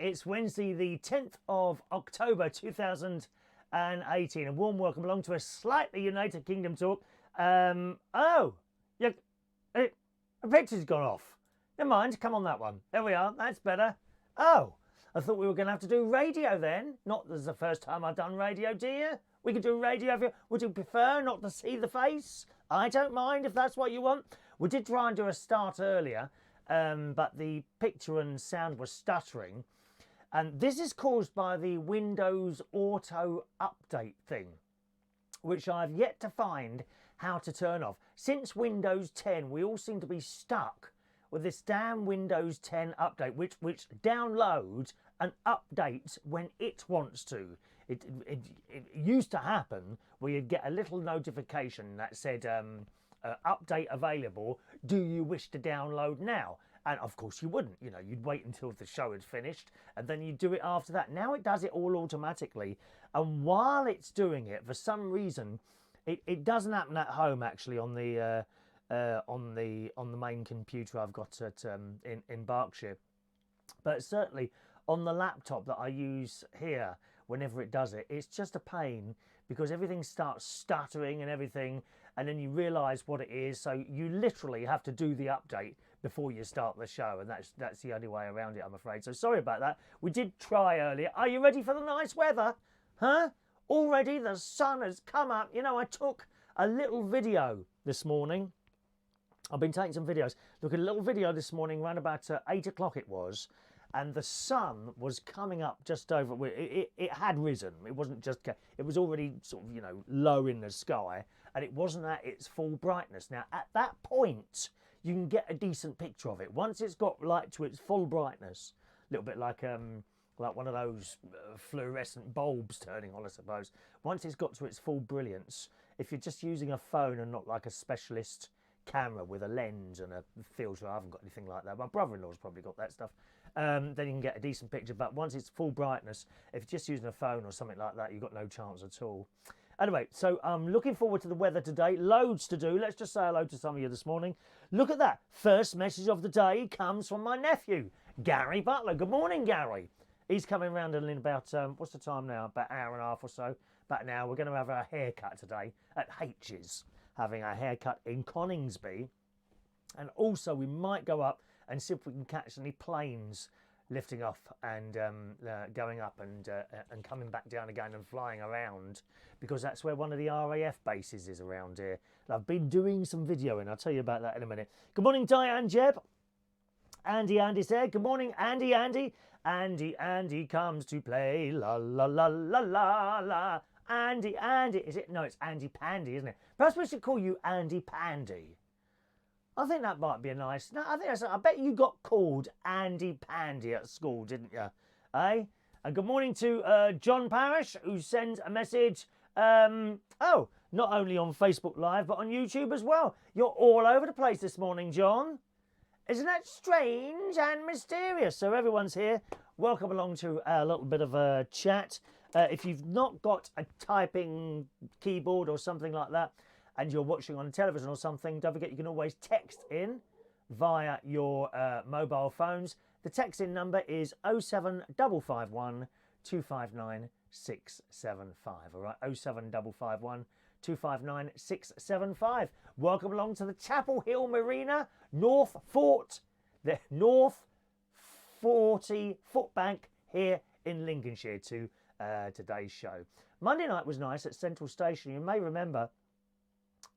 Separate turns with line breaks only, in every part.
It's Wednesday, the 10th of October 2018. A warm welcome along to a slightly United Kingdom talk. The picture's gone off. Never mind, come on that one. There we are, that's better. Oh, I thought we were going to have to do radio then. Not this is the first time I've done radio, do you? We could do radio if you... Would you prefer not to see the face? I don't mind if that's what you want. We did try and do a start earlier, but the picture and sound was stuttering. And this is caused by the Windows Auto Update thing, which I've yet to find how to turn off. Since Windows 10, we all seem to be stuck with this damn Windows 10 update, which downloads and updates when it wants to. It used to happen where you'd get a little notification that said, update available, do you wish to download now? And of course you wouldn't, you know, you'd wait until the show had finished and then you'd do it after that. Now it does it all automatically. And while it's doing it, for some reason, it doesn't happen at home actually on the main computer I've got at in Berkshire. But certainly on the laptop that I use here, whenever it does it, it's just a pain because everything starts stuttering and everything, and then you realise what it is. So you literally have to do the update before you start the show, and that's the only way around it, I'm afraid. So sorry about that. We did try earlier. Are you ready for the nice weather? Huh? Already the sun has come up. You know, I took a little video this morning. I've been taking some videos. Look at a little video this morning, around about 8 o'clock it was, and the sun was coming up just over. It had risen. It wasn't just. It was already sort of, you know, low in the sky, and it wasn't at its full brightness. Now at that point, you can get a decent picture of it. Once it's got light to its full brightness, a little bit like one of those fluorescent bulbs turning on, I suppose. Once it's got to its full brilliance, if you're just using a phone and not like a specialist camera with a lens and a filter, I haven't got anything like that. My brother-in-law's probably got that stuff. Then you can get a decent picture. But once it's full brightness, if you're just using a phone or something like that, you've got no chance at all. Anyway, so I'm looking forward to the weather today. Loads to do. Let's just say hello to some of you this morning. Look at that. First message of the day comes from my nephew, Gary Butler. Good morning, Gary. He's coming round in about, what's the time now? About an hour and a half or so. About an hour. We're going to have a haircut today at H's. Having a haircut in Coningsby, and also we might go up and see if we can catch any planes lifting off and going up and coming back down again and flying around, because that's where one of the RAF bases is around here. And I've been doing some videoing. I'll tell you about that in a minute. Good morning, Diane, Jeb. Andy said, good morning, Andy. Andy comes to play, la la la la la la. Andy, is it? No, it's Andy Pandy, isn't it? Perhaps we should call you Andy Pandy. I think that might be a nice... No, I bet you got called Andy Pandy at school, didn't you? Eh? And good morning to John Parrish, who sends a message, not only on Facebook Live, but on YouTube as well. You're all over the place this morning, John. Isn't that strange and mysterious? So everyone's here. Welcome along to a little bit of a chat. If you've not got a typing keyboard or something like that, and you're watching on television or something, don't forget you can always text in via your mobile phones. The text in number is 07551 259 675. All right, 07551 259 675. Welcome along to the Chapel Hill Marina, North 40 Footbank here in Lincolnshire to today's show. Monday night was nice at Central Station. You may remember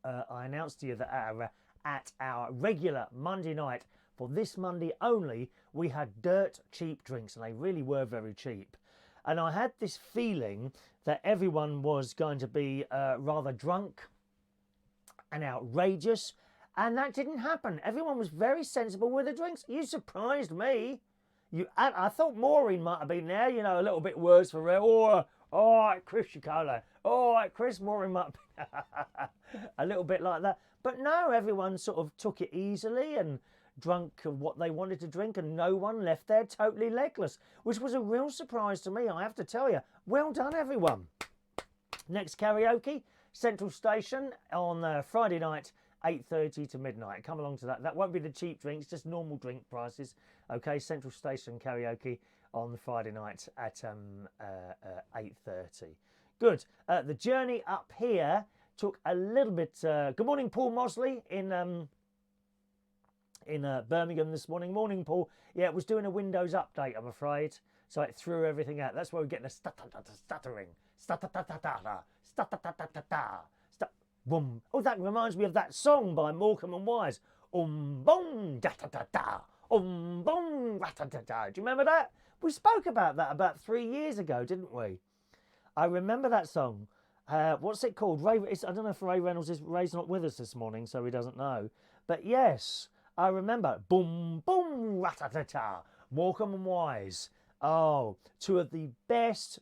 I announced to you that at our regular Monday night, for this Monday only, we had dirt cheap drinks, and they really were very cheap. And I had this feeling that everyone was going to be rather drunk and outrageous, and that didn't happen. Everyone was very sensible with the drinks. You surprised me. I thought Maureen might have been there, you know, a little bit worse for her. All right, Chris, you go. All right, Chris, Maureen might be a little bit like that. But no, everyone sort of took it easily and drunk what they wanted to drink, and no one left there totally legless, which was a real surprise to me, I have to tell you. Well done, everyone. Next karaoke, Central Station on Friday night, 8:30 to midnight. Come along to that. That won't be the cheap drinks, just normal drink prices. Okay, Central Station karaoke on Friday night at 8:30. Good. The journey up here took a little bit. Good morning, Paul Mosley in Birmingham this morning. Morning, Paul. Yeah, it was doing a Windows update, I'm afraid, so it threw everything out. That's why we're getting a stuttering. Boom. Oh, that reminds me of that song by Morecambe and Wise. Bong da da da da. Bong da da da. Do you remember that? We spoke about that about 3 years ago, didn't we? I remember that song. What's it called? I don't know if Ray Reynolds is. Ray's not with us this morning, so he doesn't know. But yes, I remember. Boom, boom, rat-a-ta-ta. Morecambe and Wise. Oh, two of the best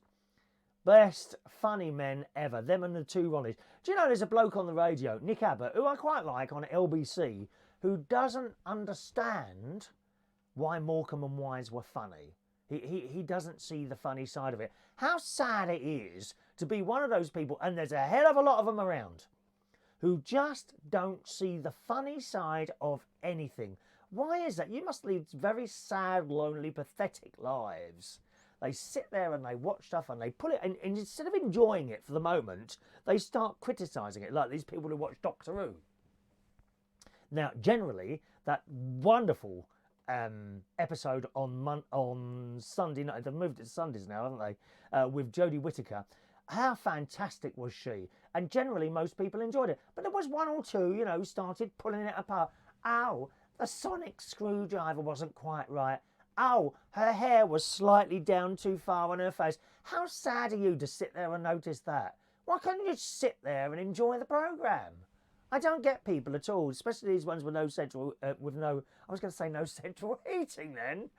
funny men ever. Them and the two Ronnies. Do you know there's a bloke on the radio, Nick Abbott, who I quite like on LBC, who doesn't understand why Morecambe and Wise were funny. He doesn't see the funny side of it. How sad it is to be one of those people, and there's a hell of a lot of them around, who just don't see the funny side of anything. Why is that? You must lead very sad, lonely, pathetic lives. They sit there and they watch stuff and they pull it, and instead of enjoying it for the moment, they start criticising it, like these people who watch Doctor Who. Now, generally, that wonderful episode on Sunday night, they've moved it to Sundays now, haven't they, with Jodie Whittaker. How fantastic was she? And generally, most people enjoyed it. But there was one or two, you know, started pulling it apart. Ow, the sonic screwdriver wasn't quite right. Oh, her hair was slightly down too far on her face. How sad are you to sit there and notice that? Why can't you just sit there and enjoy the programme? I don't get people at all, especially these ones with no central, I was going to say no central heating then.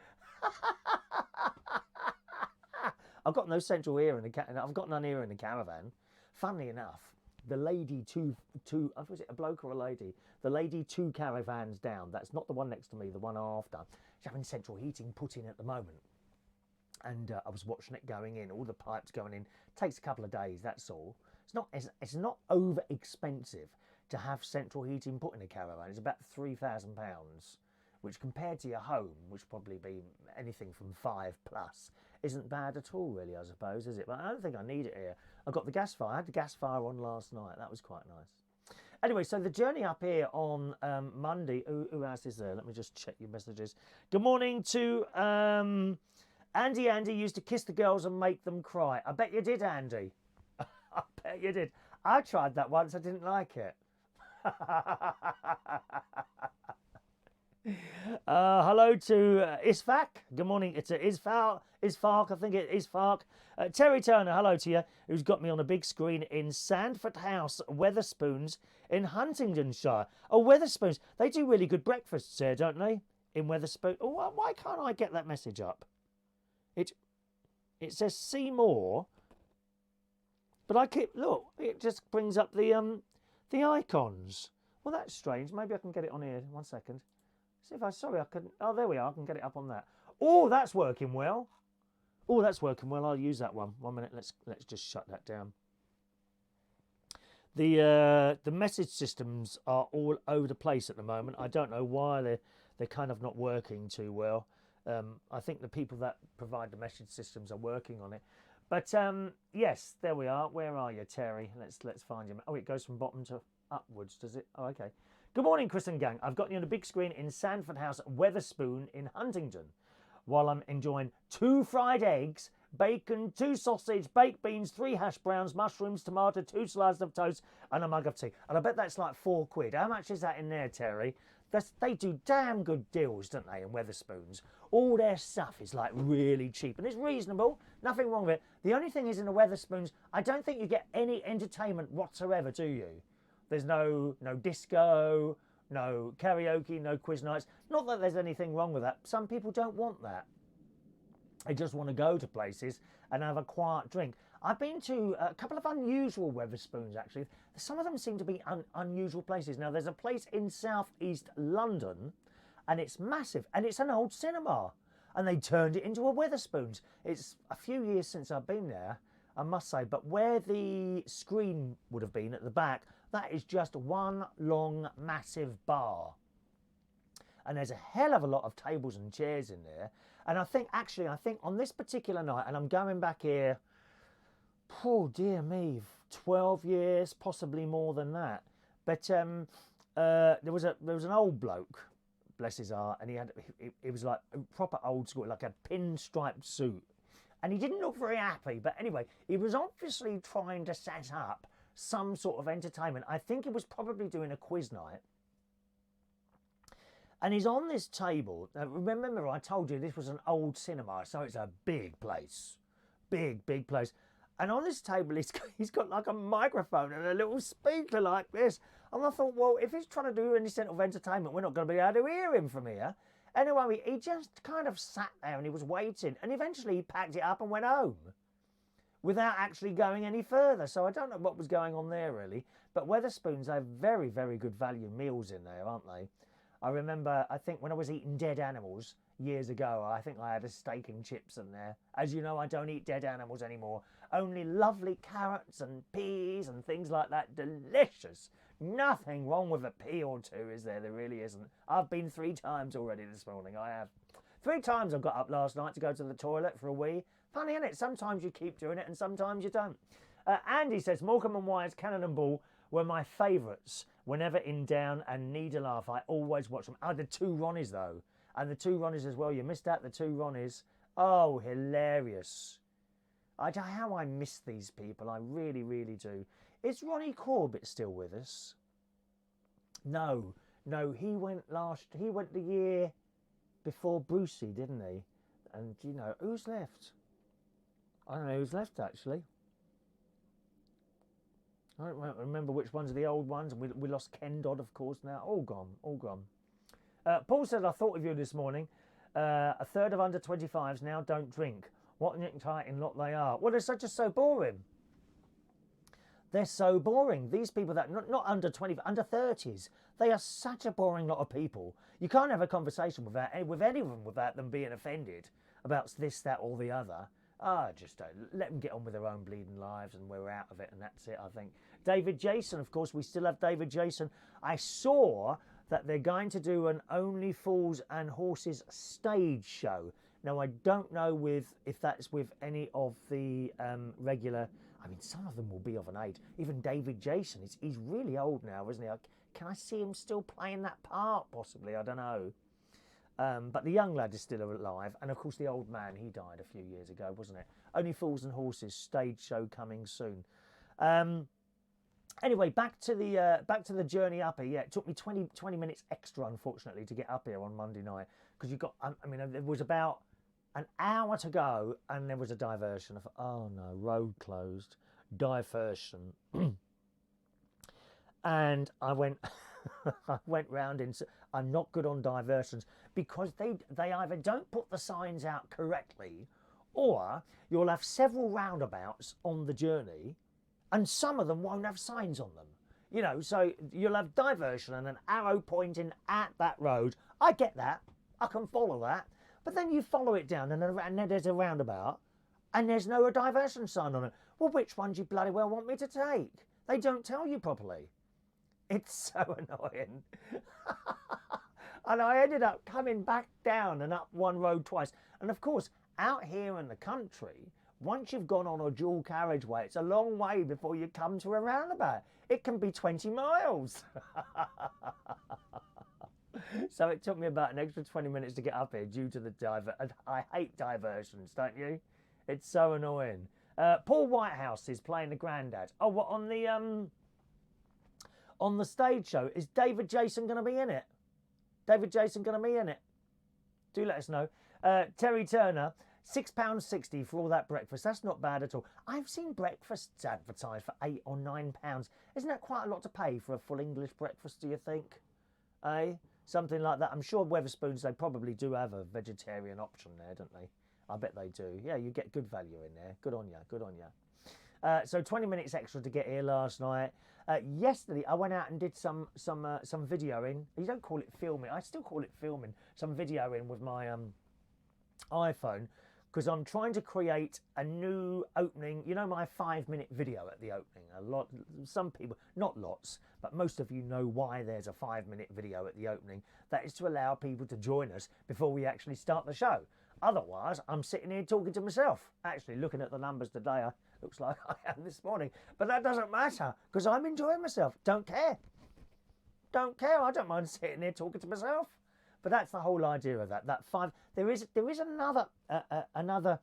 I've got no central here I've got none here in the caravan. Funnily enough, the lady was it a bloke or a lady? The lady 2 caravans down, that's not the one next to me, the one after. She's having central heating put in at the moment. And I was watching it going in, all the pipes going in. Takes a couple of days, that's all. It's not over expensive to have central heating put in a caravan. It's about £3,000, which compared to your home, which probably be anything from 5 plus, isn't bad at all really, I suppose, is it? But I don't think I need it here. I've got the gas fire. I had the gas fire on last night. That was quite nice. Anyway, so the journey up here on Monday. Who else is there? Let me just check your messages. Good morning to Andy. Andy used to kiss the girls and make them cry. I bet you did, Andy. I bet you did. I tried that once. I didn't like it. Hello to Isfaq. Good morning. It's Isfaq. I think it is Isfaq. Terry Turner, hello to you, who's got me on a big screen in Sandford House, Wetherspoons in Huntingdonshire. Oh, Wetherspoons. They do really good breakfasts here, don't they? In Wetherspoons. Oh, why can't I get that message up? It says see more, but look, it just brings up the icons. Well, that's strange. Maybe I can get it on here. 1 second. See if I couldn't. Oh, there we are. I can get it up on that. Oh, that's working well. Oh, that's working well. I'll use that one. 1 minute. Let's just shut that down. The message systems are all over the place at the moment. I don't know why they're kind of not working too well. I think the people that provide the message systems are working on it. But yes, there we are. Where are you, Terry? Let's find you. Oh, it goes from bottom to upwards, does it? Oh, okay. Good morning, Chris and gang. I've got you on a big screen in Sandford House, Wetherspoon in Huntingdon, while I'm enjoying 2 fried eggs, bacon, 2 sausage, baked beans, 3 hash browns, mushrooms, tomato, 2 slices of toast, and a mug of tea. And I bet that's like £4. How much is that in there, Terry? They do damn good deals, don't they, in Wetherspoons? All their stuff is like really cheap and it's reasonable. Nothing wrong with it. The only thing is in the Wetherspoons, I don't think you get any entertainment whatsoever, do you? There's no disco, no karaoke, no quiz nights. Not that there's anything wrong with that. Some people don't want that. They just want to go to places and have a quiet drink. I've been to a couple of unusual Wetherspoons, actually. Some of them seem to be unusual places. Now, there's a place in southeast London, and it's massive, and it's an old cinema. And they turned it into a Wetherspoons. It's a few years since I've been there, I must say, but where the screen would have been at the back, that is just one long, massive bar. And there's a hell of a lot of tables and chairs in there. And I think on this particular night, and I'm going back here, oh dear me, 12 years, possibly more than that. But there was an old bloke, bless his heart, and he was like proper old school, like a pinstriped suit. And he didn't look very happy, but anyway, he was obviously trying to set up some sort of entertainment. I think he was probably doing a quiz night. And he's on this table. Now, remember, I told you this was an old cinema, so it's a big place. Big place. And on this table, he's got like a microphone and a little speaker like this. And I thought, well, if he's trying to do any sort of entertainment, we're not going to be able to hear him from here. Anyway, he just kind of sat there and he was waiting. And eventually he packed it up and went home without actually going any further. So I don't know what was going on there, really. But Wetherspoons have very, very good value meals in there, aren't they? I remember, I think when I was eating dead animals years ago, I think I had a steak and chips in there. As you know, I don't eat dead animals anymore. Only lovely carrots and peas and things like that. Delicious. Nothing wrong with a pea or two, is there? There really isn't. I've been 3 times already this morning. I have. 3 times I got up last night to go to the toilet for a wee. Funny, isn't it? Sometimes you keep doing it and sometimes you don't. Andy says, Morecambe and Wise, Cannon and Ball were my favourites. Whenever in Down and need a laugh, I always watch them. Oh, the 2 Ronnies, though. And the 2 Ronnies as well. You missed out the 2 Ronnies. Oh, hilarious. How I miss these people. I really, really do. Is Ronnie Corbett still with us? No, he went the year before Brucey, didn't he? And you know, who's left? I don't know who's left, actually. I don't remember which ones are the old ones. We lost Ken Dodd, of course, now. All gone. Paul said, I thought of you this morning. A third of under 25s now don't drink. What an exciting lot they are. Well, they're so boring. They're so boring. These people that, not under 20, under 30s, they are such a boring lot of people. You can't have a conversation with anyone without them being offended about this, that, or the other. Just let them get on with their own bleeding lives and we're out of it, and that's it, I think. David Jason, of course, we still have David Jason. I saw that they're going to do an Only Fools and Horses stage show. Now, I don't know if that's with any of the regular... I mean, some of them will be of an age. Even David Jason, he's really old now, isn't he? Can I see him still playing that part, possibly? I don't know. But the young lad is still alive. And, of course, the old man, he died a few years ago, wasn't it? Only Fools and Horses stage show coming soon. Anyway, back to the journey up here. Yeah, it took me 20 minutes extra, unfortunately, to get up here on Monday night. Because you got, I mean, there was about an hour to go and there was a diversion. I thought, oh no, road closed, diversion. And I went round in. I'm not good on diversions because they either don't put the signs out correctly, or you'll have several roundabouts on the journey, and some of them won't have signs on them. You know, so you'll have diversion and an arrow pointing at that road. I get that. I can follow that. But then you follow it down and then there's a roundabout and there's no diversion sign on it. Well, which one do you bloody well want me to take? They don't tell you properly. It's so annoying. And I ended up coming back down and up one road twice. And of course, out here in the country, once you've gone on a dual carriageway, it's a long way before you come to a roundabout. It can be 20 miles. So it took me about an extra 20 minutes to get up here due to the I hate diversions, don't you? It's so annoying. Paul Whitehouse is playing the granddad. Oh, what, on the stage show? Is David Jason going to be in it? David Jason going to be in it? Do let us know. Terry Turner, £6.60 for all that breakfast. That's not bad at all. I've seen breakfasts advertised for £8 or £9. Isn't that quite a lot to pay for a full English breakfast, do you think? Eh? Something like that. I'm sure Wetherspoons, they probably do have a vegetarian option there, don't they? I bet they do. Yeah, you get good value in there. Good on you. Good on you. So 20 minutes extra to get here last night. Yesterday, I went out and did some videoing. You don't call it filming. I still call it filming. Some videoing with my iPhone, because I'm trying to create a new opening. You know, my 5-minute video at the opening. Some people, not lots, but most of you know why there's a 5-minute video at the opening. That is to allow people to join us before we actually start the show. Otherwise, I'm sitting here talking to myself. Actually, looking at the numbers today, looks like I am this morning. But that doesn't matter, because I'm enjoying myself. Don't care. Don't care. I don't mind sitting here talking to myself. But that's the whole idea of that. There is another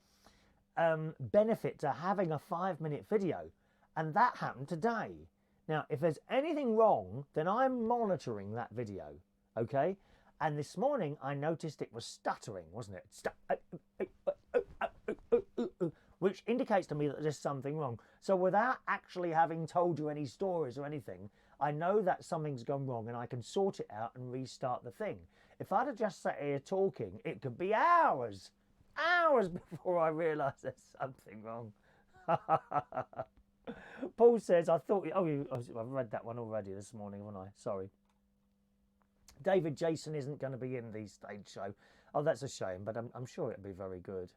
benefit to having a 5-minute video, and that happened today. Now, if there's anything wrong, then I'm monitoring that video, okay? And this morning I noticed it was stuttering, wasn't it? Which indicates to me that there's something wrong. So without actually having told you any stories or anything, I know that something's gone wrong and I can sort it out and restart the thing. If I'd have just sat here talking, it could be hours before I realise there's something wrong. Paul says, I've read that one already this morning, haven't I? Sorry. David Jason isn't going to be in the stage show. Oh, that's a shame, but I'm sure it'll be very good.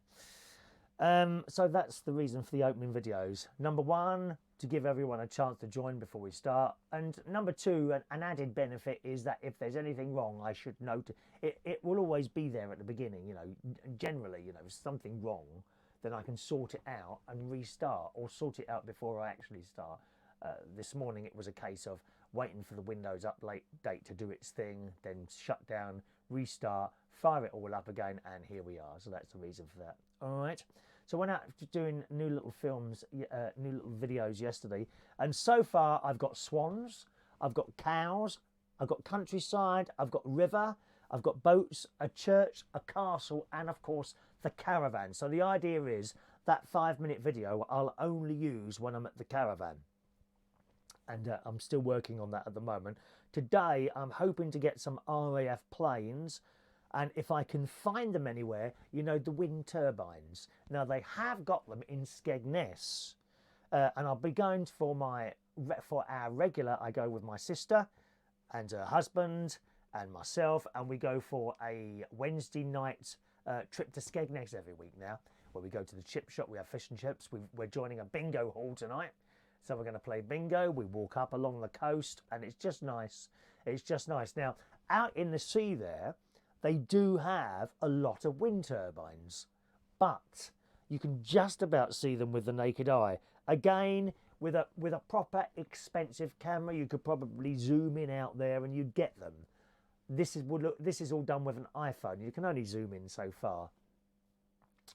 So that's the reason for the opening videos. Number one, to give everyone a chance to join before we start. And number two, an added benefit is that if there's anything wrong, I should note it. It will always be there at the beginning, you know. Generally, you know, if something wrong, then I can sort it out and restart, or sort it out before I actually start. This morning it was a case of waiting for the Windows update to do its thing, then shut down, restart, fire it all up again, and here we are. So that's the reason for that. All right. So I went out doing new little videos yesterday, and so far I've got swans, I've got cows, I've got countryside, I've got river, I've got boats, a church, a castle, and of course the caravan. So the idea is that 5-minute video I'll only use when I'm at the caravan. And I'm still working on that at the moment. Today I'm hoping to get some RAF planes, and if I can find them anywhere, you know, the wind turbines. Now they have got them in Skegness, and I'll be going for our regular. I go with my sister and her husband and myself, and we go for a Wednesday night trip to Skegness every week now, where we go to the chip shop, we have fish and chips. We're joining a bingo hall tonight. So we're going to play bingo. We walk up along the coast, and it's just nice. It's just nice. Now, out in the sea there, they do have a lot of wind turbines, but you can just about see them with the naked eye. Again, with a proper expensive camera, you could probably zoom in out there and you'd get them. This is all done with an iPhone. You can only zoom in so far,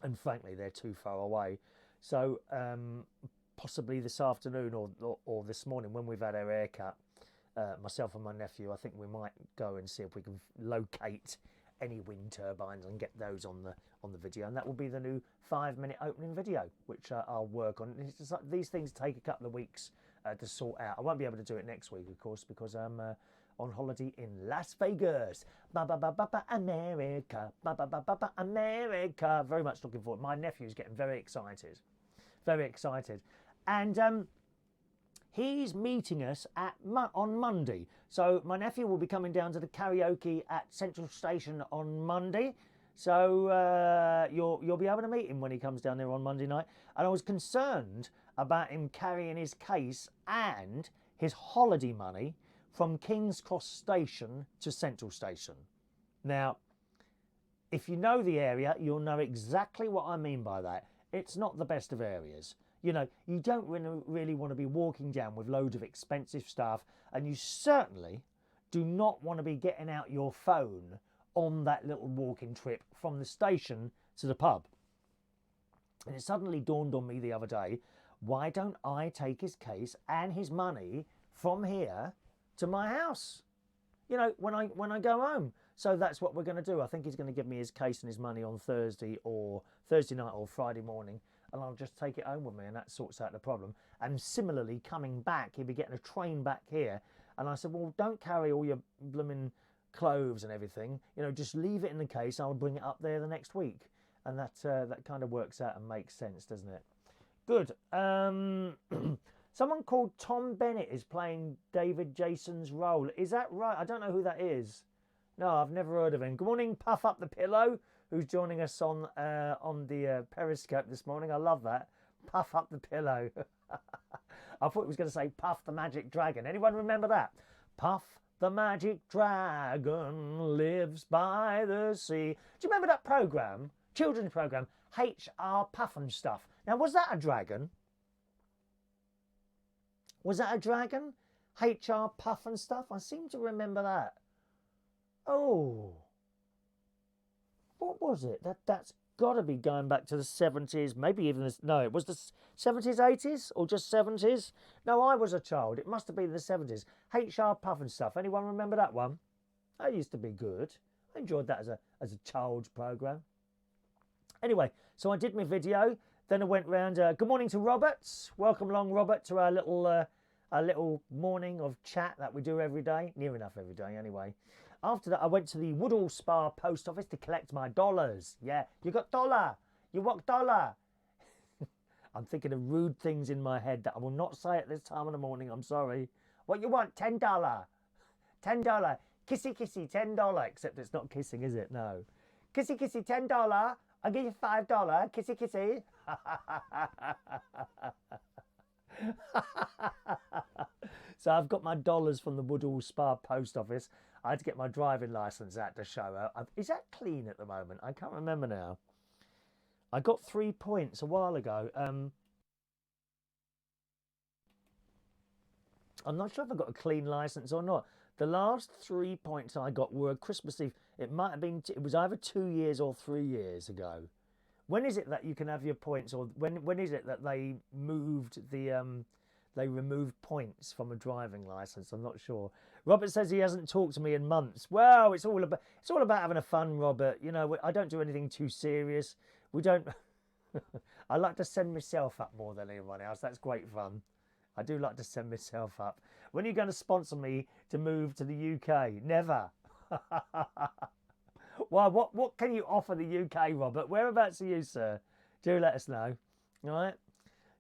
and frankly, they're too far away. So possibly this afternoon or this morning when we've had our haircut, myself and my nephew, I think we might go and see if we can locate any wind turbines and get those on the video, and that will be the new 5-minute opening video, which I'll work on. It's just like, these things take a couple of weeks to sort out. I won't be able to do it next week, of course, because I'm on holiday in Las Vegas. America. America. Very much looking forward. My nephew's getting very excited. Very excited. And he's meeting us on Monday. So my nephew will be coming down to the karaoke at Central Station on Monday. So you'll be able to meet him when he comes down there on Monday night. And I was concerned about him carrying his case and his holiday money from King's Cross Station to Central Station. Now, if you know the area, you'll know exactly what I mean by that. It's not the best of areas. You know, you don't really want to be walking down with loads of expensive stuff, and you certainly do not want to be getting out your phone on that little walking trip from the station to the pub. And it suddenly dawned on me the other day, why don't I take his case and his money from here to my house? You know, when I go home. So that's what we're going to do. I think he's going to give me his case and his money on Thursday night or Friday morning, and I'll just take it home with me, and that sorts out the problem. And similarly, coming back, he'll be getting a train back here. And I said, well, don't carry all your blooming clothes and everything. You know, just leave it in the case. I'll bring it up there the next week. And that kind of works out and makes sense, doesn't it? Good. Someone called Tom Bennett is playing David Jason's role. Is that right? I don't know who that is. No, I've never heard of him. Good morning, Puff Up the Pillow, who's joining us on the Periscope this morning. I love that. Puff Up the Pillow. I thought it was going to say Puff the Magic Dragon. Anyone remember that? Puff the Magic Dragon lives by the sea. Do you remember that programme? children's programme, HR Puffin Stuff. Now, was that a dragon? Was that a dragon? HR Puffin Stuff? I seem to remember that. Oh. What was it? That's got to be going back to the 70s, maybe even this. No, it was the 70s, 80s, or just 70s? No, I was a child. It must have been the 70s. HR Puffin Stuff. Anyone remember that one? That used to be good. I enjoyed that as a child's programme. Anyway, so I did my video. Then I went round. Good morning to Robert. Welcome along, Robert, to our little morning of chat that we do every day. Near enough every day, anyway. After that, I went to the Woodall Spa post office to collect my dollars. Yeah, you got dollar. You want dollar. I'm thinking of rude things in my head that I will not say at this time of the morning. I'm sorry. What you want? $10. $10. Kissy, kissy, $10. Except it's not kissing, is it? No. Kissy, kissy, $10. I'll give you $5. Kissy, kissy. So I've got my dollars from the Woodall Spa post office. I had to get my driving licence out to show her. Is that clean at the moment? I can't remember now. I got 3 points a while ago. I'm not sure if I got a clean licence or not. The last 3 points I got were Christmas Eve. It might have been. It was either 2 years or 3 years ago. When is it that you can have your points, or when is it that they moved the they removed points from a driving licence? I'm not sure. Robert says he hasn't talked to me in months. Well, it's all about having a fun, Robert. You know, I don't do anything too serious. We don't. I like to send myself up more than anyone else. That's great fun. I do like to send myself up. When are you going to sponsor me to move to the UK? Never. Why? What can you offer the UK, Robert? Whereabouts are you, sir? Do let us know. All right.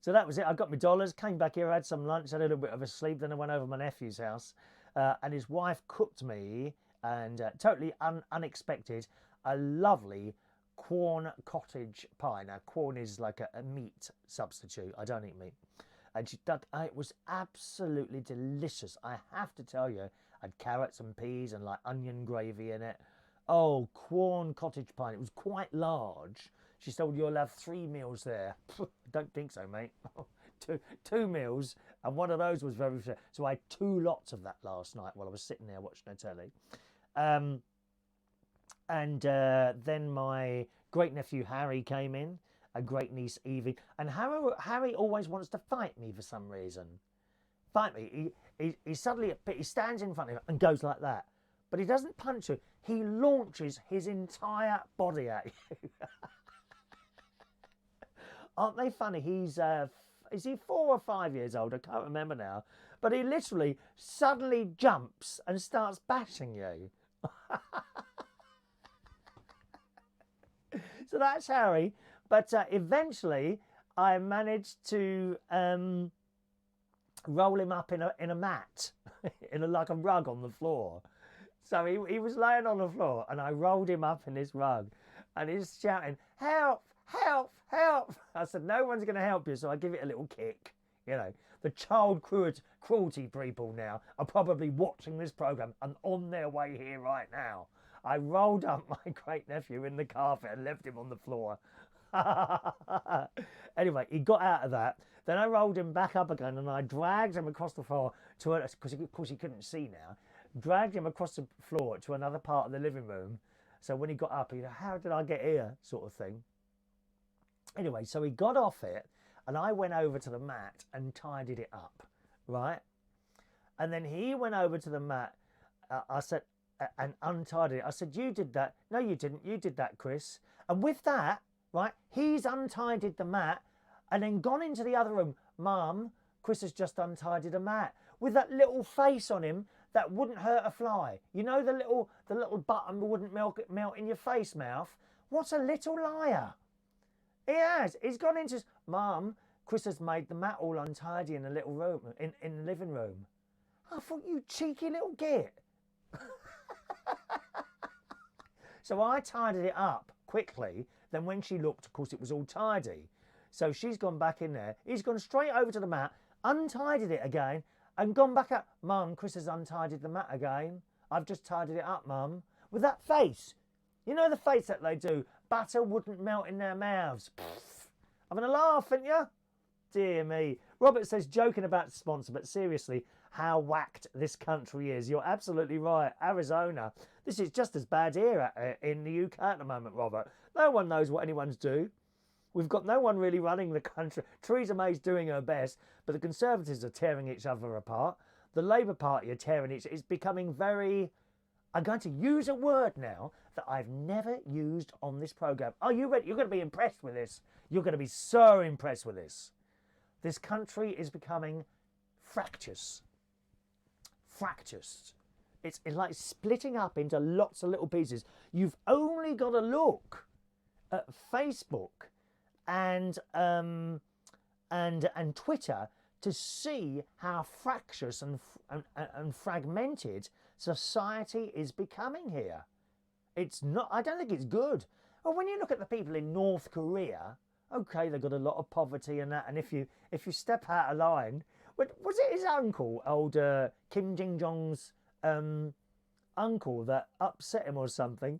So that was it. I got my dollars, came back here, had some lunch, had a little bit of a sleep. Then I went over to my nephew's house, and his wife cooked me, and totally unexpected, a lovely Quorn cottage pie. Now, Quorn is like a meat substitute. I don't eat meat. And she did, it was absolutely delicious. I have to tell you, I had carrots and peas and like onion gravy in it. Oh, Quorn cottage pie. It was quite large. She said, well, you'll have 3 meals there. Don't think so, mate. two meals, and one of those was very... So I had 2 lots of that last night while I was sitting there watching the telly. Then my great-nephew Harry came in, a great-niece Evie. And Harry always wants to fight me for some reason. Fight me. He suddenly he stands in front of you and goes like that. But he doesn't punch you. He launches his entire body at you. Aren't they funny? He's, is he 4 or 5 years old? I can't remember now. But he literally suddenly jumps and starts bashing you. So that's Harry. But eventually I managed to roll him up in a mat, like a rug on the floor. So he was laying on the floor, and I rolled him up in this rug, and he's shouting, help, help, help. I said, no one's going to help you, so I give it a little kick. You know, the child cruelty people now are probably watching this programme and on their way here right now. I rolled up my great-nephew in the carpet and left him on the floor. Anyway, he got out of that. Then I rolled him back up again, and I dragged him across the floor to, because of course he couldn't see now, dragged him across the floor to another part of the living room. So when he got up, he said, how did I get here, sort of thing. Anyway, so he got off it, and I went over to the mat and tidied it up, right? And then he went over to the mat, I said, and untied it. I said, you did that. No, you didn't. You did that, Chris. And with that, right, he's untidied the mat and then gone into the other room. Mum, Chris has just untidied a mat with that little face on him that wouldn't hurt a fly. You know, the little button wouldn't melt in your face, mouth. What a little liar. He has. He's gone into... Mum, Chris has made the mat all untidy in the little room, in the living room. I thought, you cheeky little git. So I tidied it up quickly. Then when she looked, of course, it was all tidy. So she's gone back in there. He's gone straight over to the mat, untidied it again, and gone back up. Mum, Chris has untidied the mat again. I've just tidied it up, Mum. With that face. You know the face that they do butter wouldn't melt in their mouths. Pfft. Having a laugh, ain't you? Dear me. Robert says, joking about the sponsor, but seriously, how whacked this country is. You're absolutely right. Arizona. This is just as bad here in the UK at the moment, Robert. No one knows what anyone's do. We've got no one really running the country. Theresa May's doing her best, but the Conservatives are tearing each other apart. The Labour Party are tearing each other. It's becoming very... I'm going to use a word now that I've never used on this programme. Are you ready? You're going to be impressed with this. You're going to be so impressed with this. This country is becoming fractious. Fractious. It's like splitting up into lots of little pieces. You've only got to look at Facebook and Twitter to see how fractious and fragmented society is becoming here. It's not. I don't think it's good. Well, when you look at the people in North Korea, okay, they've got a lot of poverty and that. And if you step out of line, was it his uncle, old Kim Jong Jong's uncle, that upset him or something?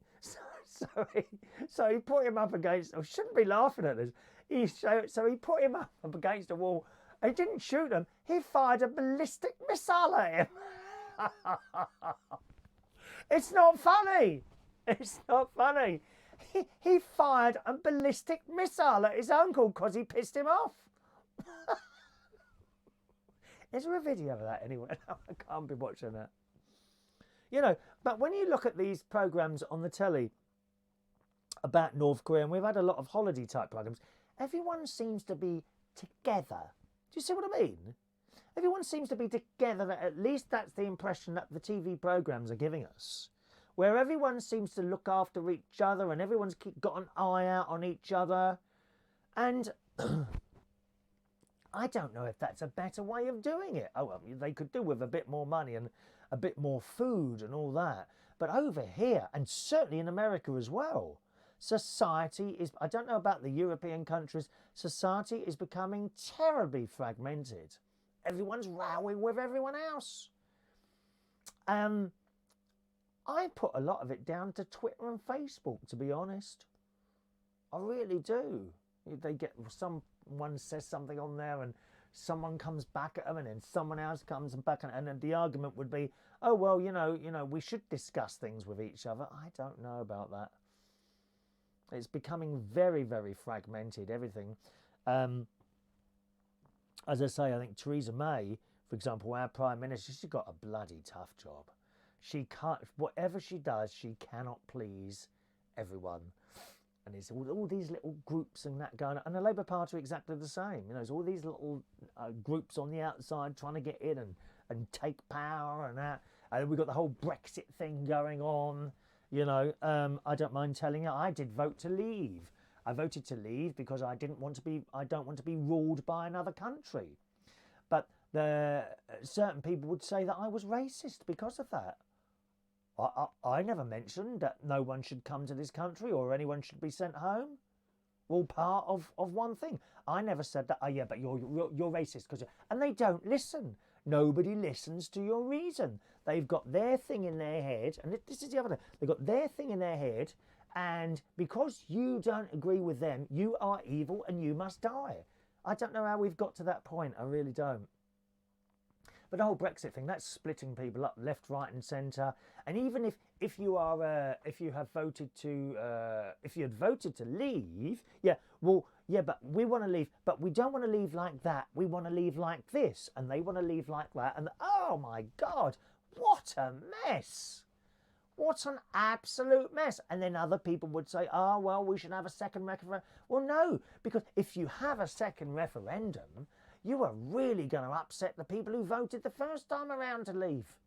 So he put him up against. I shouldn't be laughing at this. So he put him up against a wall. He didn't shoot him. He fired a ballistic missile at him. It's not funny. It's not funny. He fired a ballistic missile at his uncle because he pissed him off. Is there a video of that anywhere? No, I can't be watching that. You know, but when you look at these programmes on the telly about North Korea, and we've had a lot of holiday type programmes, everyone seems to be together. Do you see what I mean? Everyone seems to be together. At least that's the impression that the TV programmes are giving us. Where everyone seems to look after each other and everyone's got an eye out on each other. And I don't know if that's a better way of doing it. Oh, well, they could do with a bit more money and a bit more food and all that. But over here, and certainly in America as well, society is, I don't know about the European countries, society is becoming terribly fragmented. Everyone's rowing with everyone else. I put a lot of it down to Twitter and Facebook, to be honest. I really do. They get, someone says something on there and someone comes back at them and then someone else comes back and then the argument would be, oh, well, you know, we should discuss things with each other. I don't know about that. It's becoming very, very fragmented, everything. As I say, I think Theresa May, for example, our Prime Minister, she's got a bloody tough job. She can't, whatever she does, she cannot please everyone. And there's all these little groups and that going on. And the Labour Party are exactly the same. You know, there's all these little groups on the outside trying to get in and take power and that. And we've got the whole Brexit thing going on. You know, I don't mind telling you, I did vote to leave. I voted to leave because I don't want to be ruled by another country. But certain people would say that I was racist because of that. I never mentioned that no one should come to this country or anyone should be sent home. All part of one thing. I never said that. Oh yeah, but you're racist because, and they don't listen. Nobody listens to your reason. They've got their thing in their head, and this is the other thing. They've got their thing in their head, and because you don't agree with them, you are evil and you must die. I don't know how we've got to that point. I really don't. But the whole Brexit thing, that's splitting people up left, right, and centre. And even if you had voted to leave, but we want to leave, but we don't want to leave like that. We want to leave like this, and they want to leave like that. And oh my God, what a mess! What an absolute mess. And then other people would say, oh well, we should have a second referendum. Well, no, because if you have a second referendum, you are really going to upset the people who voted the first time around to leave.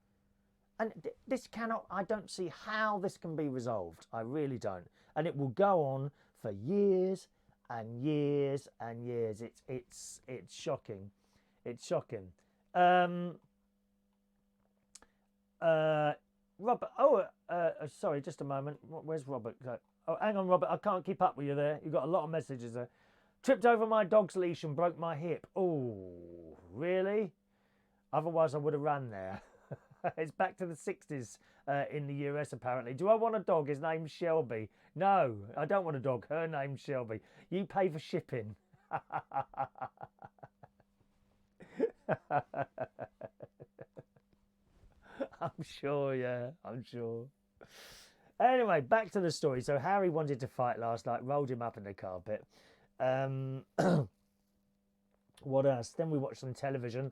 And this cannot, I don't see how this can be resolved. I really don't. And it will go on for years and years and years. It's shocking. It's shocking. Robert, sorry, just a moment. Where's Robert? Oh, hang on, Robert. I can't keep up with you there. You've got a lot of messages there. Tripped over my dog's leash and broke my hip. Oh, really? Otherwise, I would have run there. It's back to the 60s in the US, apparently. Do I want a dog? His name's Shelby. No, I don't want a dog. Her name's Shelby. You pay for shipping. I'm sure, yeah, I'm sure. Anyway, back to the story. So Harry wanted to fight last night, rolled him up in the carpet. What else? Then we watched some television.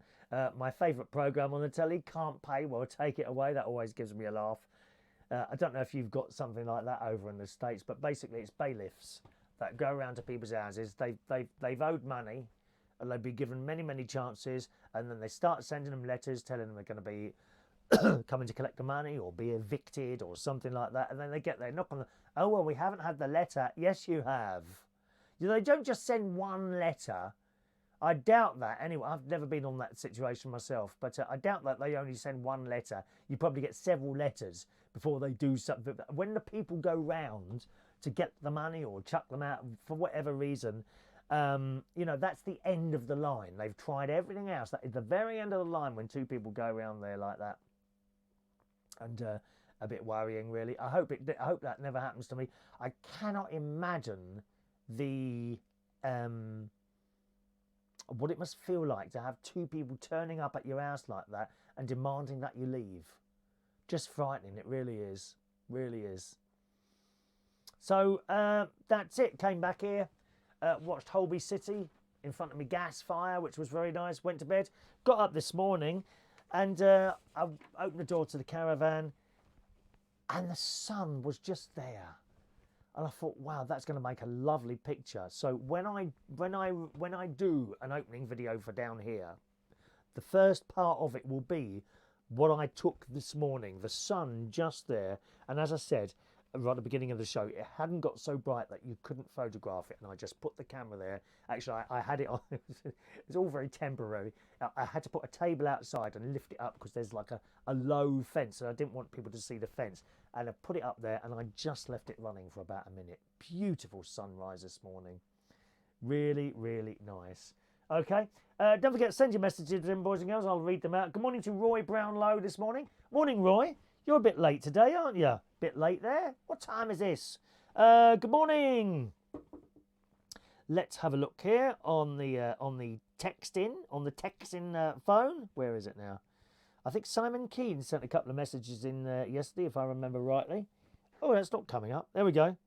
My favourite programme on the telly, Can't Pay, well, Take It Away. That always gives me a laugh. I don't know if you've got something like that over in the States, but basically it's bailiffs that go around to people's houses. They've owed money, and they've been given many, many chances, and then they start sending them letters telling them they're going to be coming to collect the money or be evicted or something like that. And then they get there, knock on the, oh, well, we haven't had the letter. Yes, you have. You know, they don't just send one letter. I doubt that. Anyway, I've never been on that situation myself, but I doubt that they only send one letter. You probably get several letters before they do something. When the people go round to get the money or chuck them out for whatever reason, you know, that's the end of the line. They've tried everything else. That is the very end of the line when two people go around there like that. And a bit worrying, really. I hope that never happens to me. I cannot imagine the what it must feel like to have two people turning up at your house like that and demanding that you leave. Just frightening, it really is. Really is. So that's it. Came back here, watched Holby City in front of me gas fire, which was very nice. Went to bed, got up this morning, and I opened the door to the caravan, and the sun was just there. And I thought, wow, that's going to make a lovely picture. So when I do an opening video for down here, the first part of it will be what I took this morning, the sun just there. And as I said right at the beginning of the show, it hadn't got so bright that you couldn't photograph it, and I just put the camera there. Actually, I had it on. It's all very temporary. I had to put a table outside and lift it up because there's like a low fence, and I didn't want people to see the fence. And I put it up there, and I just left it running for about a minute. Beautiful sunrise this morning. Really, really nice. Okay, don't forget to send your messages in, boys and girls. I'll read them out. Good morning to Roy Brownlow this morning. Morning, Roy. You're a bit late today, aren't you? Bit late there. What time is this? Good morning. Let's have a look here on the texting phone. Where is it now? I think Simon Keane sent a couple of messages in yesterday, if I remember rightly. Oh, that's not coming up. There we go.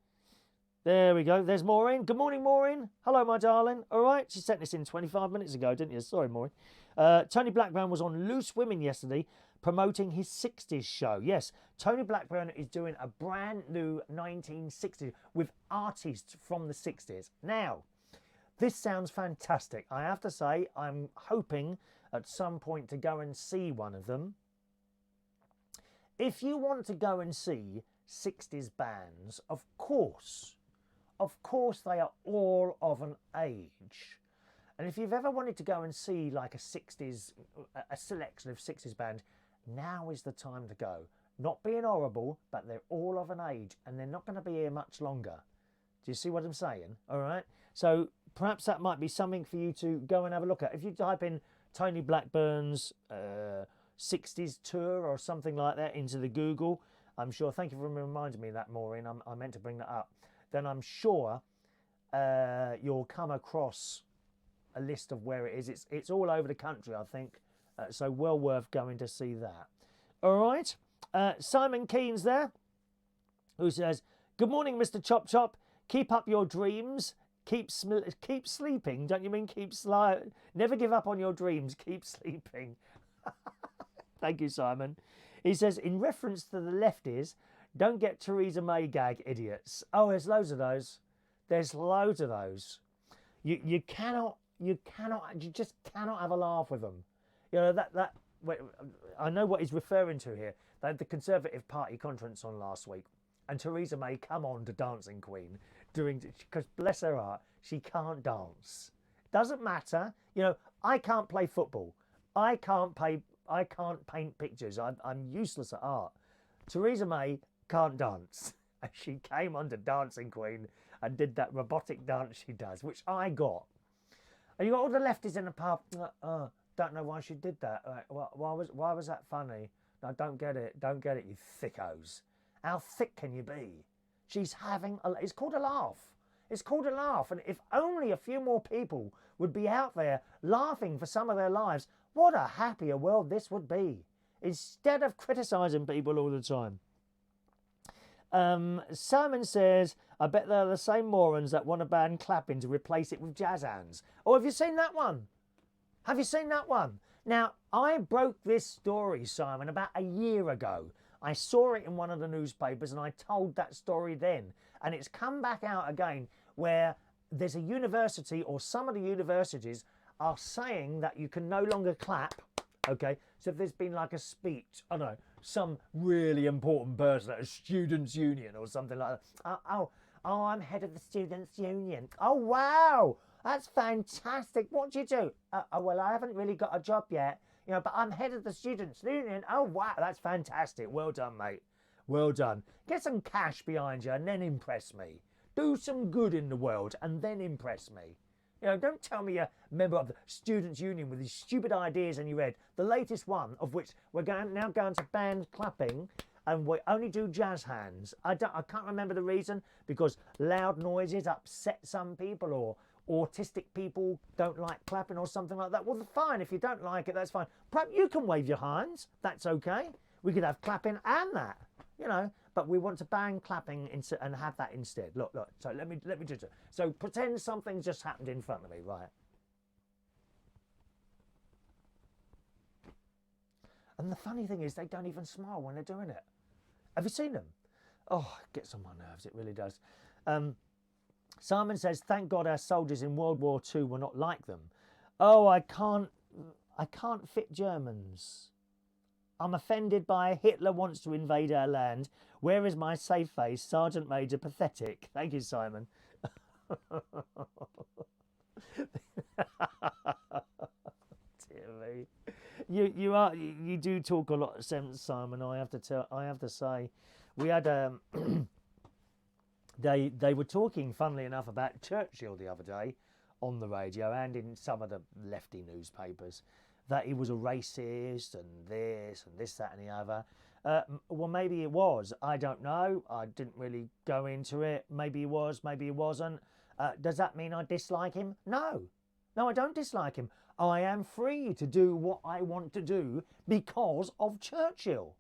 There we go. There's Maureen. Good morning, Maureen. Hello, my darling. All right. She sent this in 25 minutes ago, didn't you? Sorry, Maureen. Tony Blackburn was on Loose Women yesterday promoting his 60s show. Yes, Tony Blackburn is doing a brand new 1960s with artists from the 60s. Now, this sounds fantastic. I have to say, I'm hoping at some point to go and see one of them. If you want to go and see 60s bands, of course they are all of an age. And if you've ever wanted to go and see like a selection of 60s band, now is the time to go. Not being horrible, but they're all of an age and they're not going to be here much longer. Do you see what I'm saying? All right. So perhaps that might be something for you to go and have a look at. If you type in Tony Blackburn's 60s tour or something like that into the Google, I'm sure, thank you for reminding me of that, Maureen, I meant to bring that up, then I'm sure you'll come across a list of where it is. It's all over the country, I think, so well worth going to see that. All right, Simon Keen's there, who says, good morning, Mr. Chop Chop, keep up your dreams. Keep sleeping. Don't you mean never give up on your dreams. Keep sleeping. Thank you, Simon. He says, in reference to the lefties, don't get Theresa May gag, idiots. Oh, there's loads of those. There's loads of those. You just cannot have a laugh with them. You know, that I know what he's referring to here. They had the Conservative Party conference on last week, and Theresa May come on to Dancing Queen because bless her heart, she can't dance. Doesn't matter. You know, I can't play football. I can't paint pictures. I'm useless at art. Theresa May can't dance. And she came on to Dancing Queen and did that robotic dance she does, which I got. And you got all the lefties in the pub. Don't know why she did that. Why was that funny? I don't get it. Don't get it, you thickos. How thick can you be? She's having it's called a laugh. It's called a laugh. And if only a few more people would be out there laughing for some of their lives, what a happier world this would be. Instead of criticising people all the time. Simon says, I bet they're the same morons that want to ban clapping to replace it with jazz hands. Oh, have you seen that one? Have you seen that one? Now, I broke this story, Simon, about a year ago. I saw it in one of the newspapers and I told that story then. And it's come back out again where there's a university, or some of the universities are saying that you can no longer clap. Okay, so if there's been like a speech, I don't know, some really important person at a students' union or something like that. Oh, I'm head of the students' union. Oh, wow, that's fantastic. What do you do? Oh, well, I haven't really got a job yet, but I'm head of the students' union. Oh, wow, that's fantastic. Well done, mate. Well done. Get some cash behind you and then impress me. Do some good in the world and then impress me. Don't tell me you're a member of the Students' Union with these stupid ideas in your head. The latest one of which we're now going to ban clapping and we only do jazz hands. I can't remember the reason, because loud noises upset some people, or autistic people don't like clapping or something like that. Well, fine, if you don't like it, that's fine. Perhaps you can wave your hands. That's okay. We could have clapping and that, but we want to ban clapping and have that instead. Look. So let me do it. So pretend something just happened in front of me, right? And the funny thing is, they don't even smile when they're doing it. Have you seen them? Oh, it gets on my nerves. It really does. Simon says, thank God our soldiers in World War II were not like them. Oh, I can't fit Germans. I'm offended by Hitler wants to invade our land. Where is my safe face? Sergeant Major pathetic. Thank you, Simon. Dear me. You do talk a lot of sense, Simon. I have to say, we had they were talking, funnily enough, about Churchill the other day on the radio and in some of the lefty newspapers, that he was a racist and this, that and the other. Well, maybe it was. I don't know. I didn't really go into it. Maybe he was, maybe he wasn't. Does that mean I dislike him? No. No, I don't dislike him. I am free to do what I want to do because of Churchill.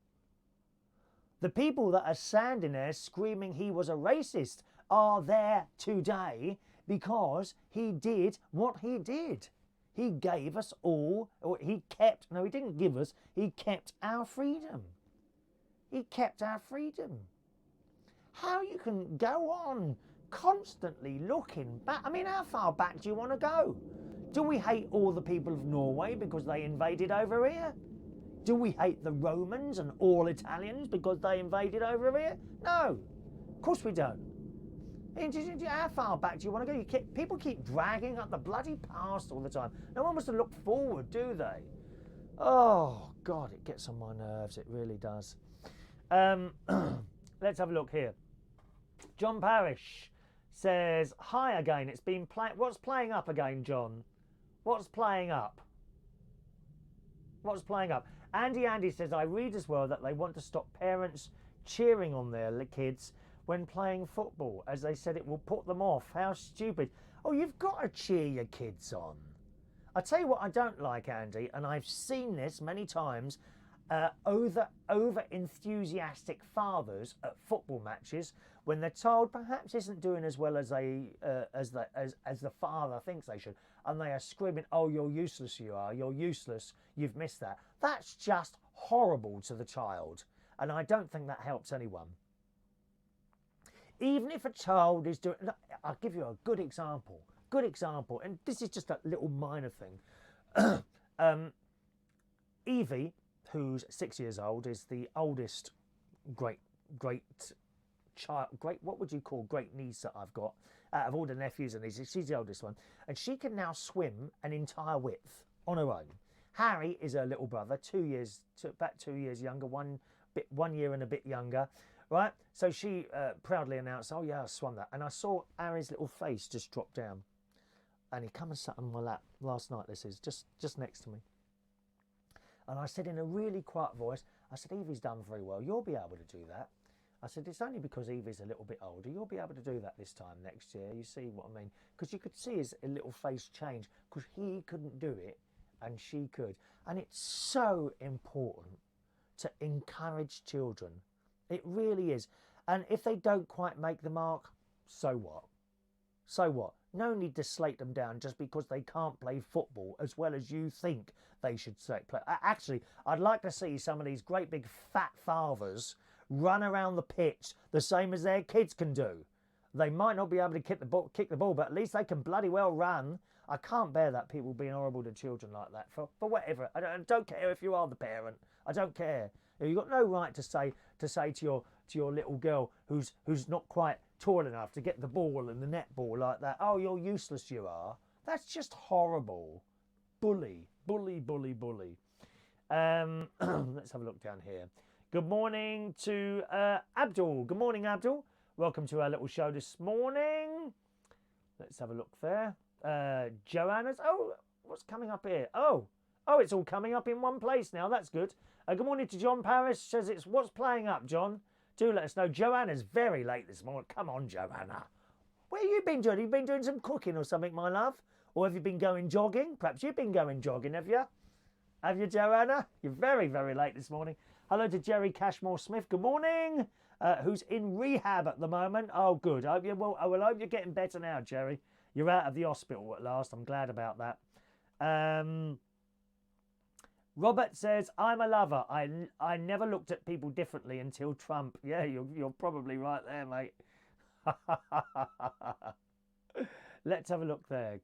The people that are standing there screaming he was a racist are there today because he did what he did. He gave us all, or he didn't give us, he kept our freedom. He kept our freedom. How you can go on constantly looking back? I mean, how far back do you want to go? Do we hate all the people of Norway because they invaded over here? Do we hate the Romans and all Italians because they invaded over here? No, of course we don't. How far back do you want to go? People keep dragging up the bloody past all the time. No one wants to look forward, do they? Oh, God, it gets on my nerves. It really does. Let's have a look here. John Parrish says, hi again. It's been what's playing up again, John? What's playing up? What's playing up? Andy says, I read as well that they want to stop parents cheering on their kids when playing football, as they said it will put them off. How stupid. Oh, you've got to cheer your kids on. I tell you what I don't like, Andy, and I've seen this many times, over enthusiastic fathers at football matches when their child perhaps isn't doing as well as the father thinks they should, and they are screaming, oh, you're useless, you're useless, you've missed that. That's just horrible to the child, and I don't think that helps anyone. Even if a child is doing, I'll give you a good example, and this is just a little minor thing. Evie, who's 6 years old, is the oldest great niece that I've got out of all the nephews and nieces. She's the oldest one, and she can now swim an entire width on her own. Harry is her little brother, about 2 years younger, 1 year and a bit younger. Right, so she proudly announced, oh yeah, I swum that. And I saw Harry's little face just drop down. And he come and sat on my lap last night, this is, just next to me. And I said in a really quiet voice, I said, Evie's done very well. You'll be able to do that. I said, it's only because Evie's a little bit older. You'll be able to do that this time next year. You see what I mean? Because you could see his little face change because he couldn't do it and she could. And it's so important to encourage children. It really is. And if they don't quite make the mark, so what? So what? No need to slate them down just because they can't play football as well as you think they should play. Actually, I'd like to see some of these great big fat fathers run around the pitch the same as their kids can do. They might not be able to kick the ball, but at least they can bloody well run. I can't bear that people being horrible to children like that for whatever. I don't care if you are the parent. I don't care. You've got no right to say to your little girl who's not quite tall enough to get the ball and the netball like that. Oh, you're useless, you are. That's just horrible. Bully. Let's have a look down here. Good morning to Abdul. Good morning, Abdul. Welcome to our little show this morning. Let's have a look there. Joanna's. Oh, what's coming up here? Oh, it's all coming up in one place now. That's good. Good morning to John Paris. Says it's what's playing up, John. Do let us know. Joanna's very late this morning. Come on, Joanna. Where have you been doing? Have you been doing some cooking or something, my love? Or have you been going jogging? Perhaps you've been going jogging, have you? Have you, Joanna? You're very, very late this morning. Hello to Jerry Cashmore Smith. Good morning. Who's in rehab at the moment. Oh, good. I hope you're getting better now, Jerry. You're out of the hospital at last. I'm glad about that. Robert says, I'm a lover. I never looked at people differently until Trump. Yeah, you're probably right there, mate. Let's have a look there.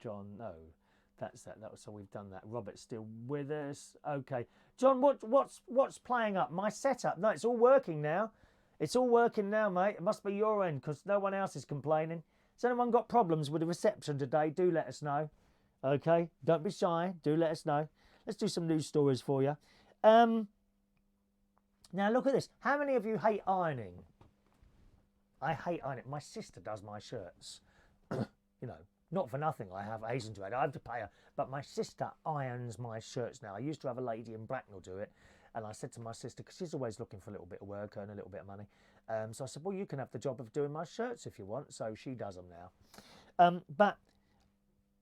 John, no. That's that. So we've done that. Robert's still with us. Okay. John, what's playing up? My setup. No, it's all working now. It's all working now, mate. It must be your end because no one else is complaining. Has anyone got problems with the reception today? Do let us know. Okay, don't be shy. Do let us know. Let's do some news stories for you. Now look at this. How many of you hate ironing? I hate ironing. My sister does my shirts. You know, not for nothing. I have Asian to add. I have to pay her, but my sister irons my shirts now. I used to have a lady in Bracknell do it, and I said to my sister, because she's always looking for a little bit of work and a little bit of money. So I said, well, you can have the job of doing my shirts if you want. So she does them now. But